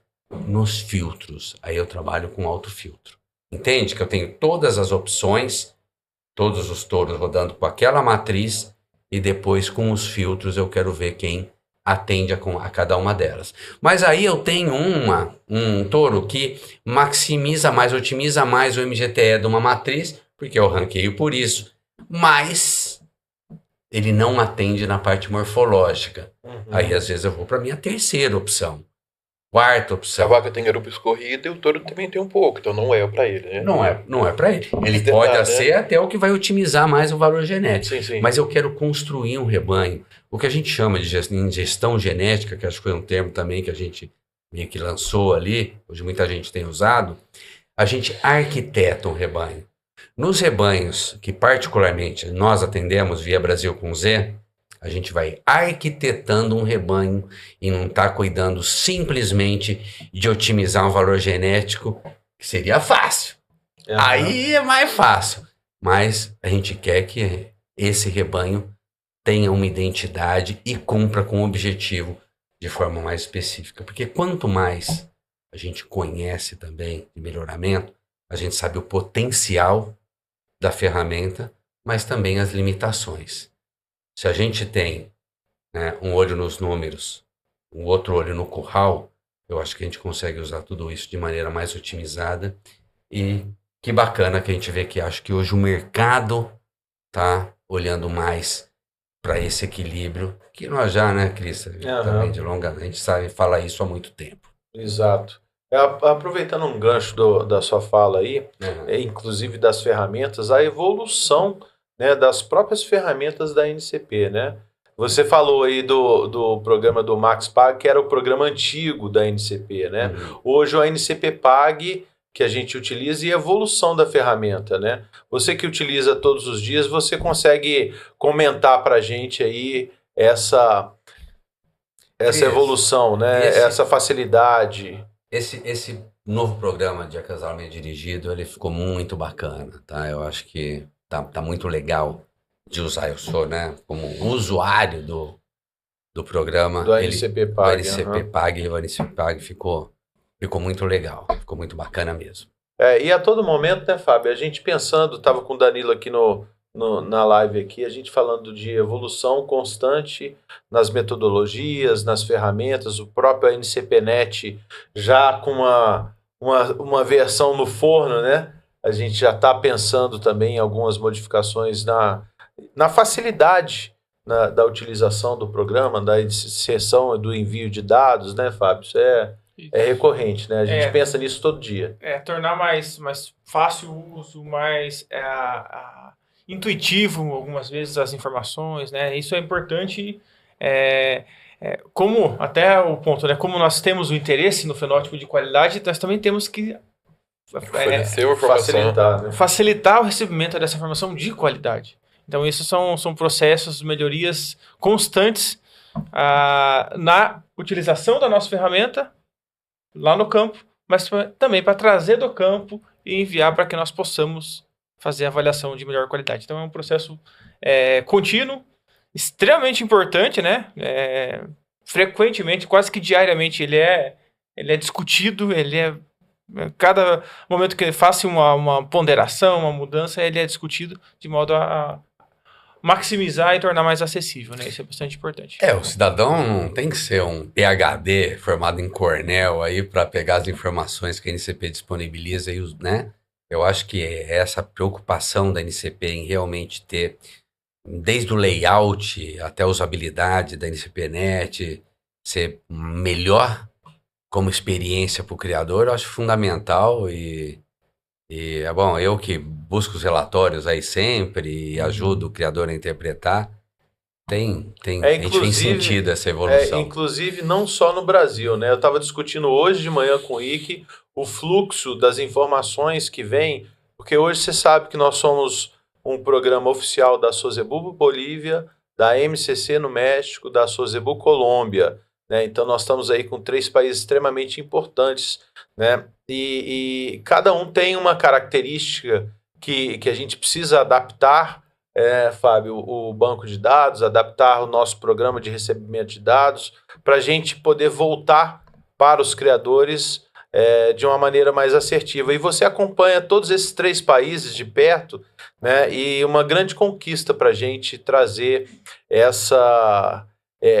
nos filtros. Aí eu trabalho com autofiltro. Entende que eu tenho todas as opções, todos os touros rodando com aquela matriz e depois com os filtros eu quero ver quem atende a cada uma delas. Mas aí eu tenho um touro que maximiza mais, otimiza mais o MGTE de uma matriz, porque eu ranqueio por isso, mas ele não atende na parte morfológica. Aí às vezes eu vou para minha terceira opção, quarta Se a opção. vaca tem garupa escorrida, o touro também tem um pouco, então não é pra ele, né? Não é para ele. Ele Esse pode detalhe, ser até o que vai otimizar mais o valor genético. Sim, sim. Mas eu quero construir um rebanho. O que a gente chama de gestão genética, que acho que foi um termo também que a gente meio que lançou ali, hoje muita gente tem usado, a gente arquiteta um rebanho. Nos rebanhos que particularmente nós atendemos via Brasil com Z, a gente vai arquitetando um rebanho e não está cuidando simplesmente de otimizar um valor genético, que seria fácil. Aí é mais fácil. Mas a gente quer que esse rebanho tenha uma identidade e cumpra com o objetivo de forma mais específica. Porque quanto mais a gente conhece também de melhoramento, a gente sabe o potencial da ferramenta, mas também as limitações. Se a gente tem, né, um olho nos números, um outro olho no curral, eu acho que a gente consegue usar tudo isso de maneira mais otimizada. E que bacana que a gente vê que acho que hoje o mercado está olhando mais para esse equilíbrio, que nós já, né, Cris, também de longa, a gente sabe falar isso há muito tempo. Exato. Aproveitando um gancho da sua fala aí, inclusive das ferramentas, a evolução, né, das próprias ferramentas da NCP, né? Você falou aí do programa do MaxPag, que era o programa antigo da NCP, né? Hoje o NCP Pag, que a gente utiliza, e a evolução da ferramenta, né? Você que utiliza todos os dias, você consegue comentar para a gente aí essa evolução, né? Essa facilidade. Esse novo programa de acasalamento dirigido, ele ficou muito bacana, tá? Eu acho que tá muito legal de usar. Eu sou, né, como usuário do programa. Do NCP Pag. Do NCP Pag, o NCP Pag ficou muito legal, ficou muito bacana mesmo. E a todo momento, né, Fábio, a gente pensando, estava com o Danilo aqui na live aqui, a gente falando de evolução constante nas metodologias, nas ferramentas, o próprio NCPNet já com uma versão no forno, né? A gente já está pensando também em algumas modificações na facilidade da utilização do programa, da inserção do envio de dados, né, Fábio? Isso é recorrente, né? A gente pensa nisso todo dia. Tornar mais fácil o uso, mais intuitivo algumas vezes as informações, né? Isso é importante Como, até o ponto, né? Como nós temos o interesse no fenótipo de qualidade, nós também temos que Oferecer uma informação. Facilitar, né? facilitar o recebimento dessa informação de qualidade. Então, isso são processos, melhorias constantes na utilização da nossa ferramenta lá no campo, mas também para trazer do campo e enviar para que nós possamos fazer a avaliação de melhor qualidade. Então, é um processo contínuo, extremamente importante, né? Frequentemente, quase que diariamente, ele é discutido, cada momento que ele faça uma ponderação, uma mudança, ele é discutido de modo a maximizar e tornar mais acessível, né? Isso é bastante importante. O cidadão não tem que ser um PhD formado em Cornell aí para pegar as informações que a NCP disponibiliza, né? Eu acho que essa preocupação da NCP em realmente ter, desde o layout até a usabilidade da NCPNet, ser melhor como experiência para o criador, eu acho fundamental e é bom, eu que busco os relatórios aí sempre e ajudo o criador a interpretar, a gente tem sentido essa evolução. Inclusive, não só no Brasil, né? Eu estava discutindo hoje de manhã com o Ike o fluxo das informações que vem, porque hoje você sabe que nós somos um programa oficial da Sozebu Bolívia, da MCC no México, da Sozebu Colômbia, né? Então nós estamos aí com 3 países extremamente importantes, né? E cada um tem uma característica que a gente precisa adaptar, Fábio, o banco de dados, adaptar o nosso programa de recebimento de dados, para a gente poder voltar para os criadores de uma maneira mais assertiva. E você acompanha todos esses 3 países de perto, né? E uma grande conquista para a gente trazer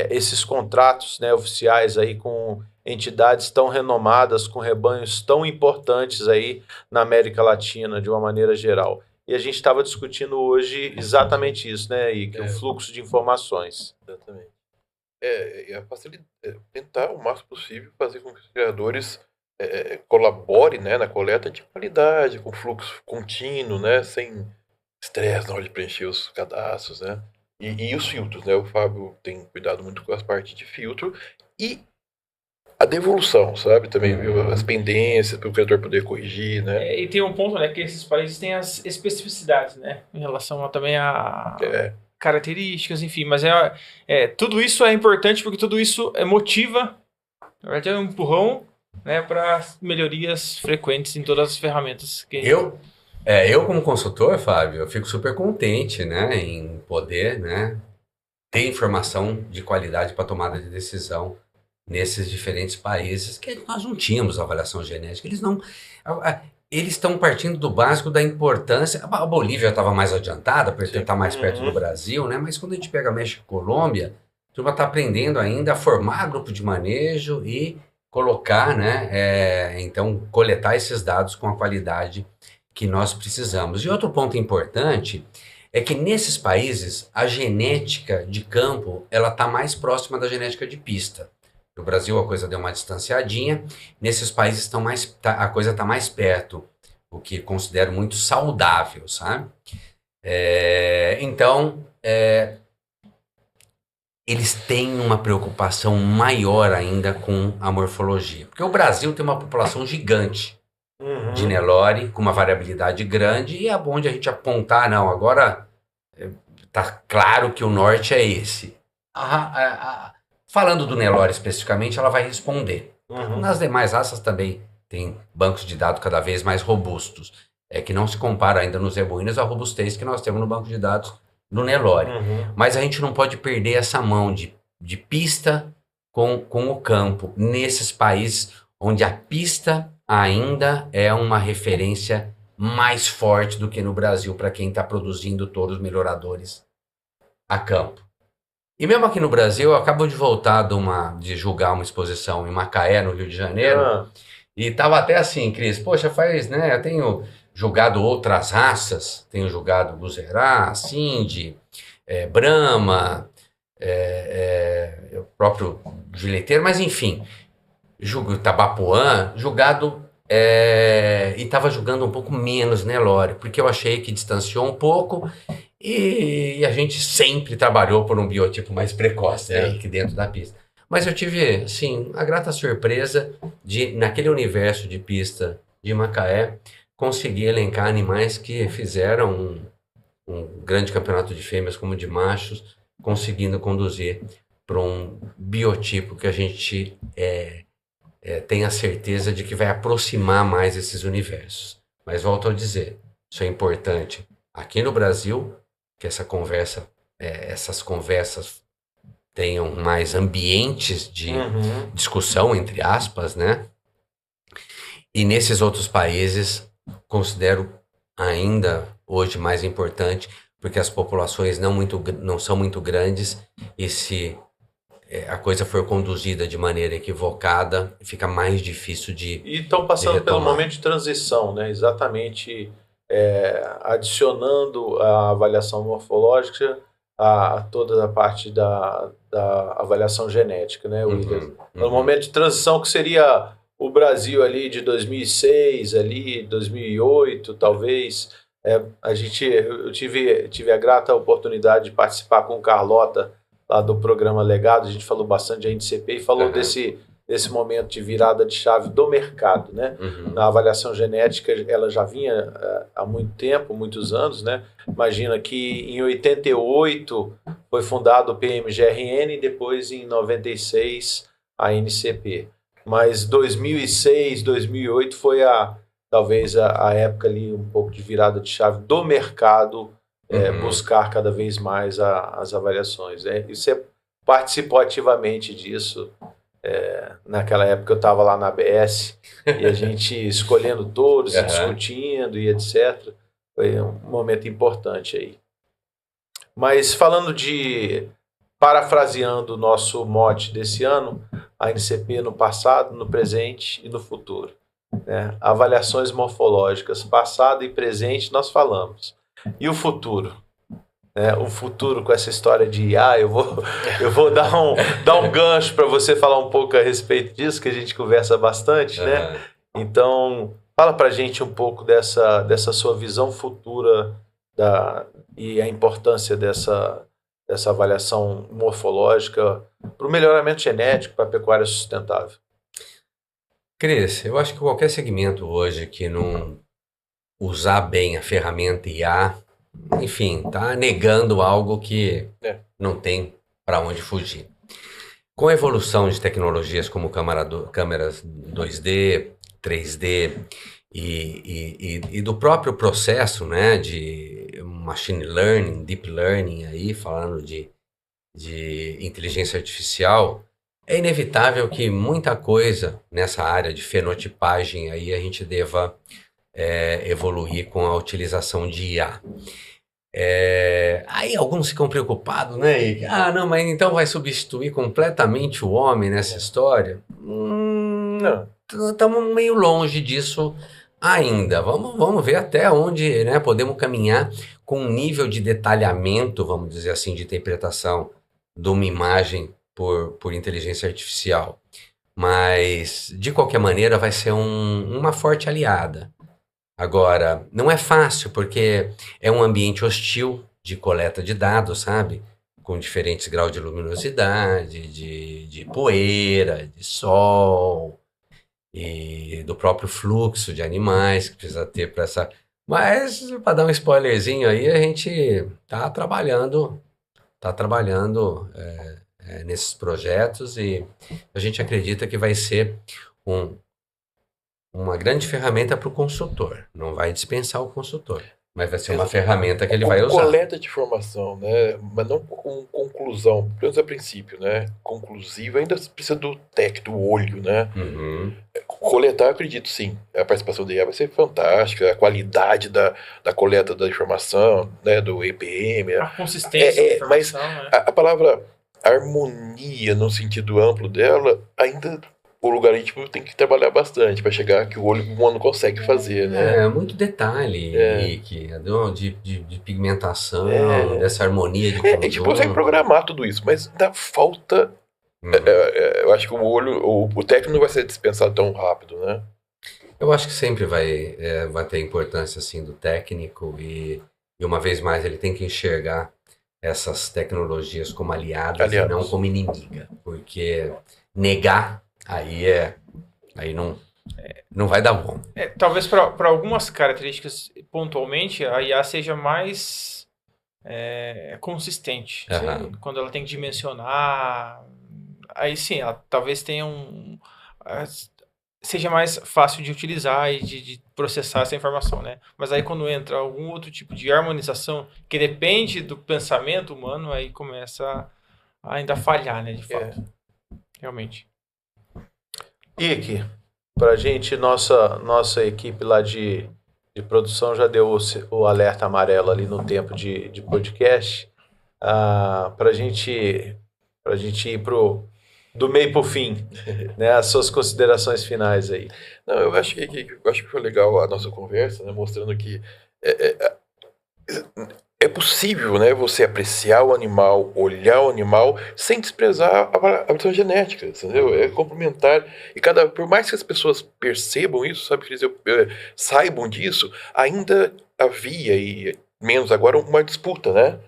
esses contratos, né, oficiais aí com entidades tão renomadas, com rebanhos tão importantes aí na América Latina, de uma maneira geral. E a gente estava discutindo hoje exatamente isso, né, Ike? O fluxo de informações. Exatamente. Tentar o máximo possível fazer com que os criadores colaborem, né, na coleta de qualidade, com fluxo contínuo, né, sem estresse na hora de preencher os cadastros, né? E os filtros, né? O Fábio tem cuidado muito com as partes de filtro e a devolução, sabe? Também as pendências para o criador poder corrigir, né? E tem um ponto, né, que esses países têm as especificidades, né, em relação também a características, enfim, mas tudo isso é importante porque tudo isso motiva, na verdade é um empurrão, né, para melhorias frequentes em todas as ferramentas que Eu como consultor, Fábio, eu fico super contente, né, em poder, né, ter informação de qualidade para tomada de decisão nesses diferentes países que nós não tínhamos avaliação genética. Eles estão partindo do básico da importância. A Bolívia estava mais adiantada, por estar mais perto do Brasil, né, mas quando a gente pega México e Colômbia, a turma está aprendendo ainda a formar grupo de manejo e colocar, né, então coletar esses dados com a qualidade que nós precisamos. E outro ponto importante é que nesses países a genética de campo ela está mais próxima da genética de pista. No Brasil a coisa deu uma distanciadinha, nesses países a coisa está mais perto, o que considero muito saudável, sabe? Então, eles têm uma preocupação maior ainda com a morfologia, porque o Brasil tem uma população gigante de Nelore, com uma variabilidade grande, e é bom de a gente apontar, não, agora tá claro que o norte é esse. Falando do Nelore especificamente, ela vai responder. Nas demais raças também tem bancos de dados cada vez mais robustos, que não se compara ainda nos zebuínos à robustez que nós temos no banco de dados do Nelore. Mas a gente não pode perder essa mão de pista com o campo, nesses países onde a pista ainda é uma referência mais forte do que no Brasil para quem está produzindo touros melhoradores a campo. E mesmo aqui no Brasil, eu acabo de voltar de julgar uma exposição em Macaé, no Rio de Janeiro, e estava até assim, Cris, poxa, eu tenho julgado outras raças, tenho julgado Luzerá, Cindy, Brahma, o próprio Gileteiro, mas enfim, Tabapuã, julgado, e estava julgando um pouco menos Nelore, porque eu achei que distanciou um pouco, E a gente sempre trabalhou por um biotipo mais precoce aí que dentro da pista. Mas eu tive, assim, a grata surpresa de, naquele universo de pista de Macaé, conseguir elencar animais que fizeram um grande campeonato de fêmeas como de machos, conseguindo conduzir para um biotipo que a gente tem a certeza de que vai aproximar mais esses universos. Mas volto a dizer, isso é importante aqui no Brasil, que essas conversas tenham mais ambientes de discussão, entre aspas, né? E nesses outros países, considero ainda hoje mais importante, porque as populações não são muito grandes e se a coisa for conduzida de maneira equivocada, fica mais difícil E estão passando pelo retomar. momento de transição, né? Exatamente adicionando a avaliação morfológica a toda a parte da avaliação genética, né, William? No momento de transição que seria o Brasil ali de 2006, ali 2008, talvez. Eu tive a grata oportunidade de participar com Carlota lá do programa Legado. A gente falou bastante de NCP e falou desse momento de virada de chave do mercado, né? Na avaliação genética, ela já vinha há muito tempo, muitos anos, né? Imagina que em 88 foi fundado o PMGRN e depois em 96 a NCP. Mas 2006, 2008 foi talvez a época ali um pouco de virada de chave do mercado, buscar cada vez mais as avaliações, né? E você participou ativamente disso. Naquela época eu estava lá na ABS e a gente escolhendo touros, discutindo e etc. Foi um momento importante aí. Mas falando parafraseando o nosso mote desse ano, a NCP no passado, no presente e no futuro, né? Avaliações morfológicas, passado e presente nós falamos. E o futuro? O futuro com essa história de eu vou dar um gancho para você falar um pouco a respeito disso, que a gente conversa bastante, né? Então, fala para a gente um pouco dessa sua visão futura e a importância dessa avaliação morfológica para o melhoramento genético, para a pecuária sustentável. Cris, eu acho que qualquer segmento hoje que não usar bem a ferramenta IA, enfim, tá negando algo que não tem para onde fugir. Com a evolução de tecnologias como câmeras 2D, 3D e do próprio processo, né, de machine learning, deep learning, aí falando de inteligência artificial, é inevitável que muita coisa nessa área de fenotipagem aí a gente deva evoluir com a utilização de IA. Aí alguns ficam preocupados, né? Não, mas então vai substituir completamente o homem nessa história? Não, estamos meio longe disso ainda. Vamos ver até onde, né, podemos caminhar com um nível de detalhamento, vamos dizer assim, de interpretação de uma imagem por inteligência artificial. Mas, de qualquer maneira, vai ser uma forte aliada. Agora, não é fácil, porque é um ambiente hostil de coleta de dados, sabe? Com diferentes graus de luminosidade, de poeira, de sol, e do próprio fluxo de animais que precisa ter para essa... Mas, para dar um spoilerzinho aí, a gente está trabalhando nesses projetos e a gente acredita que vai ser uma grande ferramenta para o consultor. Não vai dispensar o consultor, mas vai ser uma ferramenta que ele vai usar. Coleta de informação, né? Mas não com conclusão, pelo menos a princípio, né? Conclusiva, ainda precisa do do olho, né? Coletar, eu acredito sim. A participação da IA vai ser fantástica, a qualidade da coleta da informação, né? Do EPM. A consistência da informação, mas a palavra harmonia, no sentido amplo dela, ainda... O logaritmo tem que trabalhar bastante para chegar que o olho humano consegue fazer, né? Muito detalhe, Rick, de pigmentação, dessa harmonia de conjunto. A gente consegue programar tudo isso, mas dá falta... eu acho que o técnico não vai ser dispensado tão rápido, né? Eu acho que sempre vai ter importância, assim, do técnico e E uma vez mais, ele tem que enxergar essas tecnologias como aliadas e não como inimiga. Porque negar, aí não vai dar bom. Talvez para algumas características, pontualmente, a IA seja mais consistente. Aham. Quando ela tem que dimensionar, aí sim, ela talvez tenha seja mais fácil de utilizar e de processar essa informação, né? Mas aí quando entra algum outro tipo de harmonização que depende do pensamento humano, aí começa a ainda falhar, né, de fato. Realmente. Ike, pra gente, nossa equipe lá de produção já deu o alerta amarelo ali no tempo de podcast. Pra gente ir do meio pro fim, né? As suas considerações finais aí. Não, eu acho que foi legal a nossa conversa, né? Mostrando que é possível, né, você apreciar o animal, olhar o animal, sem desprezar a variação genética, entendeu? É complementar. E por mais que as pessoas percebam isso, sabe, saibam disso, ainda havia, e menos agora, uma disputa, né?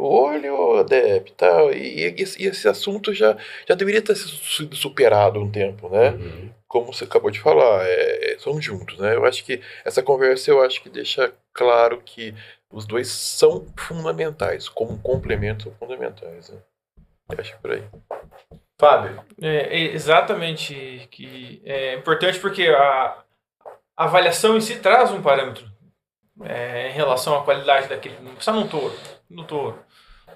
Olha o adepto e tal. E esse assunto já deveria ter sido superado um tempo, né? Uhum. Como você acabou de falar, são juntos, né? Eu acho que essa conversa, deixa claro que os dois são fundamentais, como complementos são fundamentais, né? Eu acho por aí. Fábio? Exatamente, que é importante porque a avaliação em si traz um parâmetro em relação à qualidade daquele, não precisa no touro,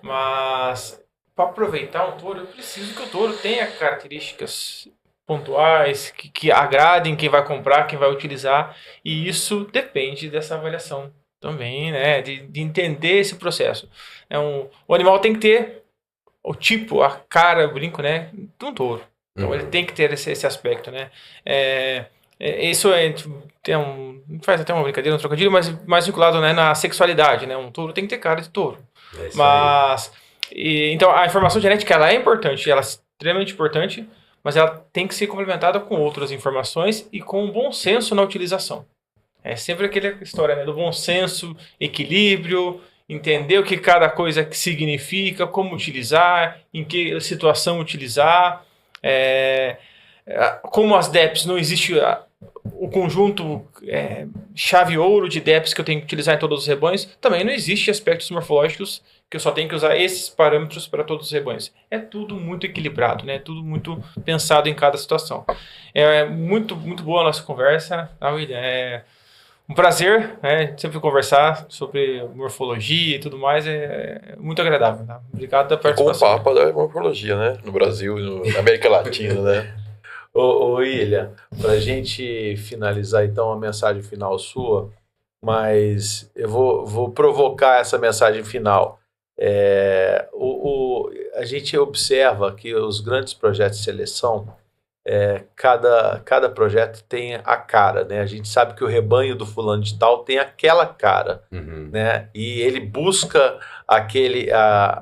mas para aproveitar um touro, eu preciso que o touro tenha características pontuais, que agradem quem vai comprar, quem vai utilizar, e isso depende dessa avaliação também, né, de entender esse processo. O animal tem que ter o tipo, a cara, eu brinco, né, de um touro. Então ele tem que ter esse aspecto, né. Isso faz até uma brincadeira, um trocadilho, mas mais vinculado, né, na sexualidade, né, um touro tem que ter cara de touro. Mas, então a informação genética, ela é importante, ela é extremamente importante, mas ela tem que ser complementada com outras informações e com bom senso na utilização. É sempre aquela história, né, do bom senso, equilíbrio, entender o que cada coisa significa, como utilizar, em que situação utilizar. Como as DEPs não existe o conjunto chave ouro de DEPs que eu tenho que utilizar em todos os rebanhos, também não existe aspectos morfológicos que eu só tenho que usar esses parâmetros para todos os rebanhos. É tudo muito equilibrado, né? Tudo muito pensado em cada situação. É muito, muito boa a nossa conversa, tá, William? É um prazer, né? Sempre conversar sobre morfologia e tudo mais, é muito agradável. Tá? Obrigado da participação. Com o Papa da morfologia, né? No Brasil e na América Latina, né? Ô William, para a gente finalizar então a mensagem final sua, mas eu vou provocar essa mensagem final. A gente observa que os grandes projetos de seleção, cada projeto tem a cara, né? A gente sabe que o rebanho do fulano de tal tem aquela cara, né? E ele busca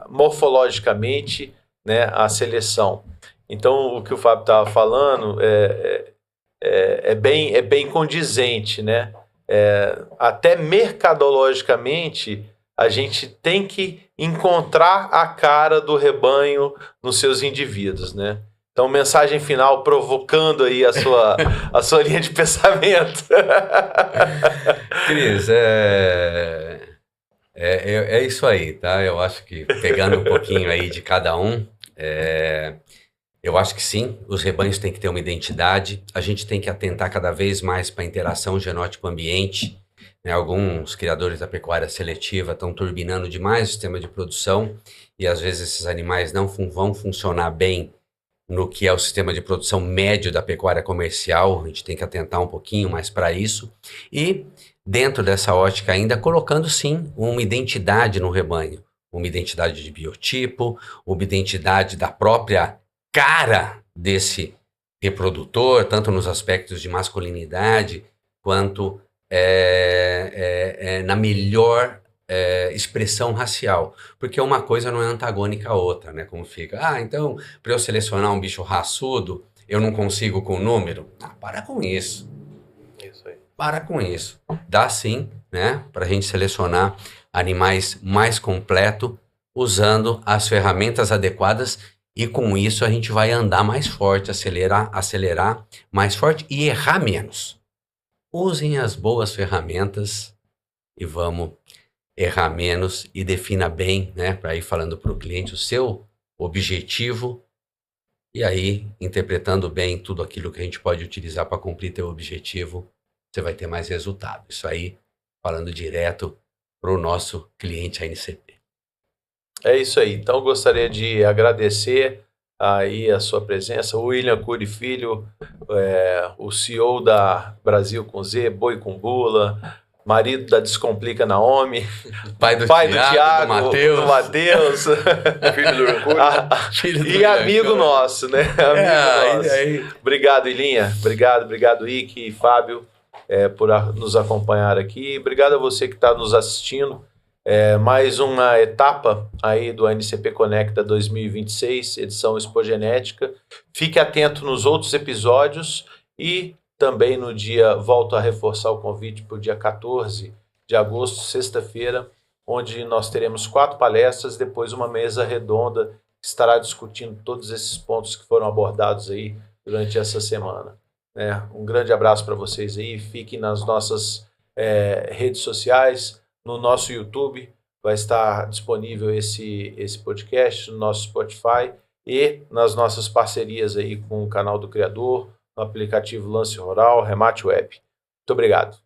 morfologicamente, né, a seleção. Então, o que o Fábio estava falando é bem condizente, né? Até mercadologicamente, a gente tem que encontrar a cara do rebanho nos seus indivíduos, né? Então, mensagem final provocando aí a sua linha de pensamento. Cris, é isso aí, tá? Eu acho que, pegando um pouquinho aí de cada um, eu acho que sim, os rebanhos têm que ter uma identidade, a gente tem que atentar cada vez mais para a interação genótipo-ambiente, né? Alguns criadores da pecuária seletiva estão turbinando demais o sistema de produção e às vezes esses animais não vão funcionar bem no que é o sistema de produção médio da pecuária comercial, a gente tem que atentar um pouquinho mais para isso. E dentro dessa ótica ainda, colocando sim uma identidade no rebanho, uma identidade de biotipo, uma identidade da própria cara desse reprodutor, tanto nos aspectos de masculinidade, quanto na melhor expressão racial, porque uma coisa não é antagônica à outra, né? Como fica, então, para eu selecionar um bicho raçudo, eu não consigo com o número? Para com isso. Isso aí. Para com isso. Dá sim, né? Para a gente selecionar animais mais completos, usando as ferramentas adequadas, e com isso a gente vai andar mais forte, acelerar mais forte e errar menos. Usem as boas ferramentas e vamos errar menos, e defina bem, né, para ir falando para o cliente o seu objetivo, e aí, interpretando bem tudo aquilo que a gente pode utilizar para cumprir teu objetivo, você vai ter mais resultado. Isso aí, falando direto para o nosso cliente ANCP. É isso aí. Então, gostaria de agradecer aí a sua presença. O William Cury Filho, o CEO da Brasil com Z, Boi com Bula, marido da Descomplica Naomi, Pai do Thiago, do Matheus, Filho do filho do e amigo nosso, né? Amigo nosso. Aí. Obrigado, Ilinha. Obrigado, Ike e Fábio, por nos acompanhar aqui. Obrigado a você que está nos assistindo. Mais uma etapa aí do ANCP Conecta 2026, edição Expogenética. Fique atento nos outros episódios e também no dia, volto a reforçar o convite para o dia 14 de agosto, sexta-feira, onde nós teremos 4 palestras, depois uma mesa redonda que estará discutindo todos esses pontos que foram abordados aí durante essa semana. Um grande abraço para vocês aí, fiquem nas nossas redes sociais, no nosso YouTube, vai estar disponível esse podcast, no nosso Spotify e nas nossas parcerias aí com o canal do Criador, no aplicativo Lance Rural, Remate Web. Muito obrigado.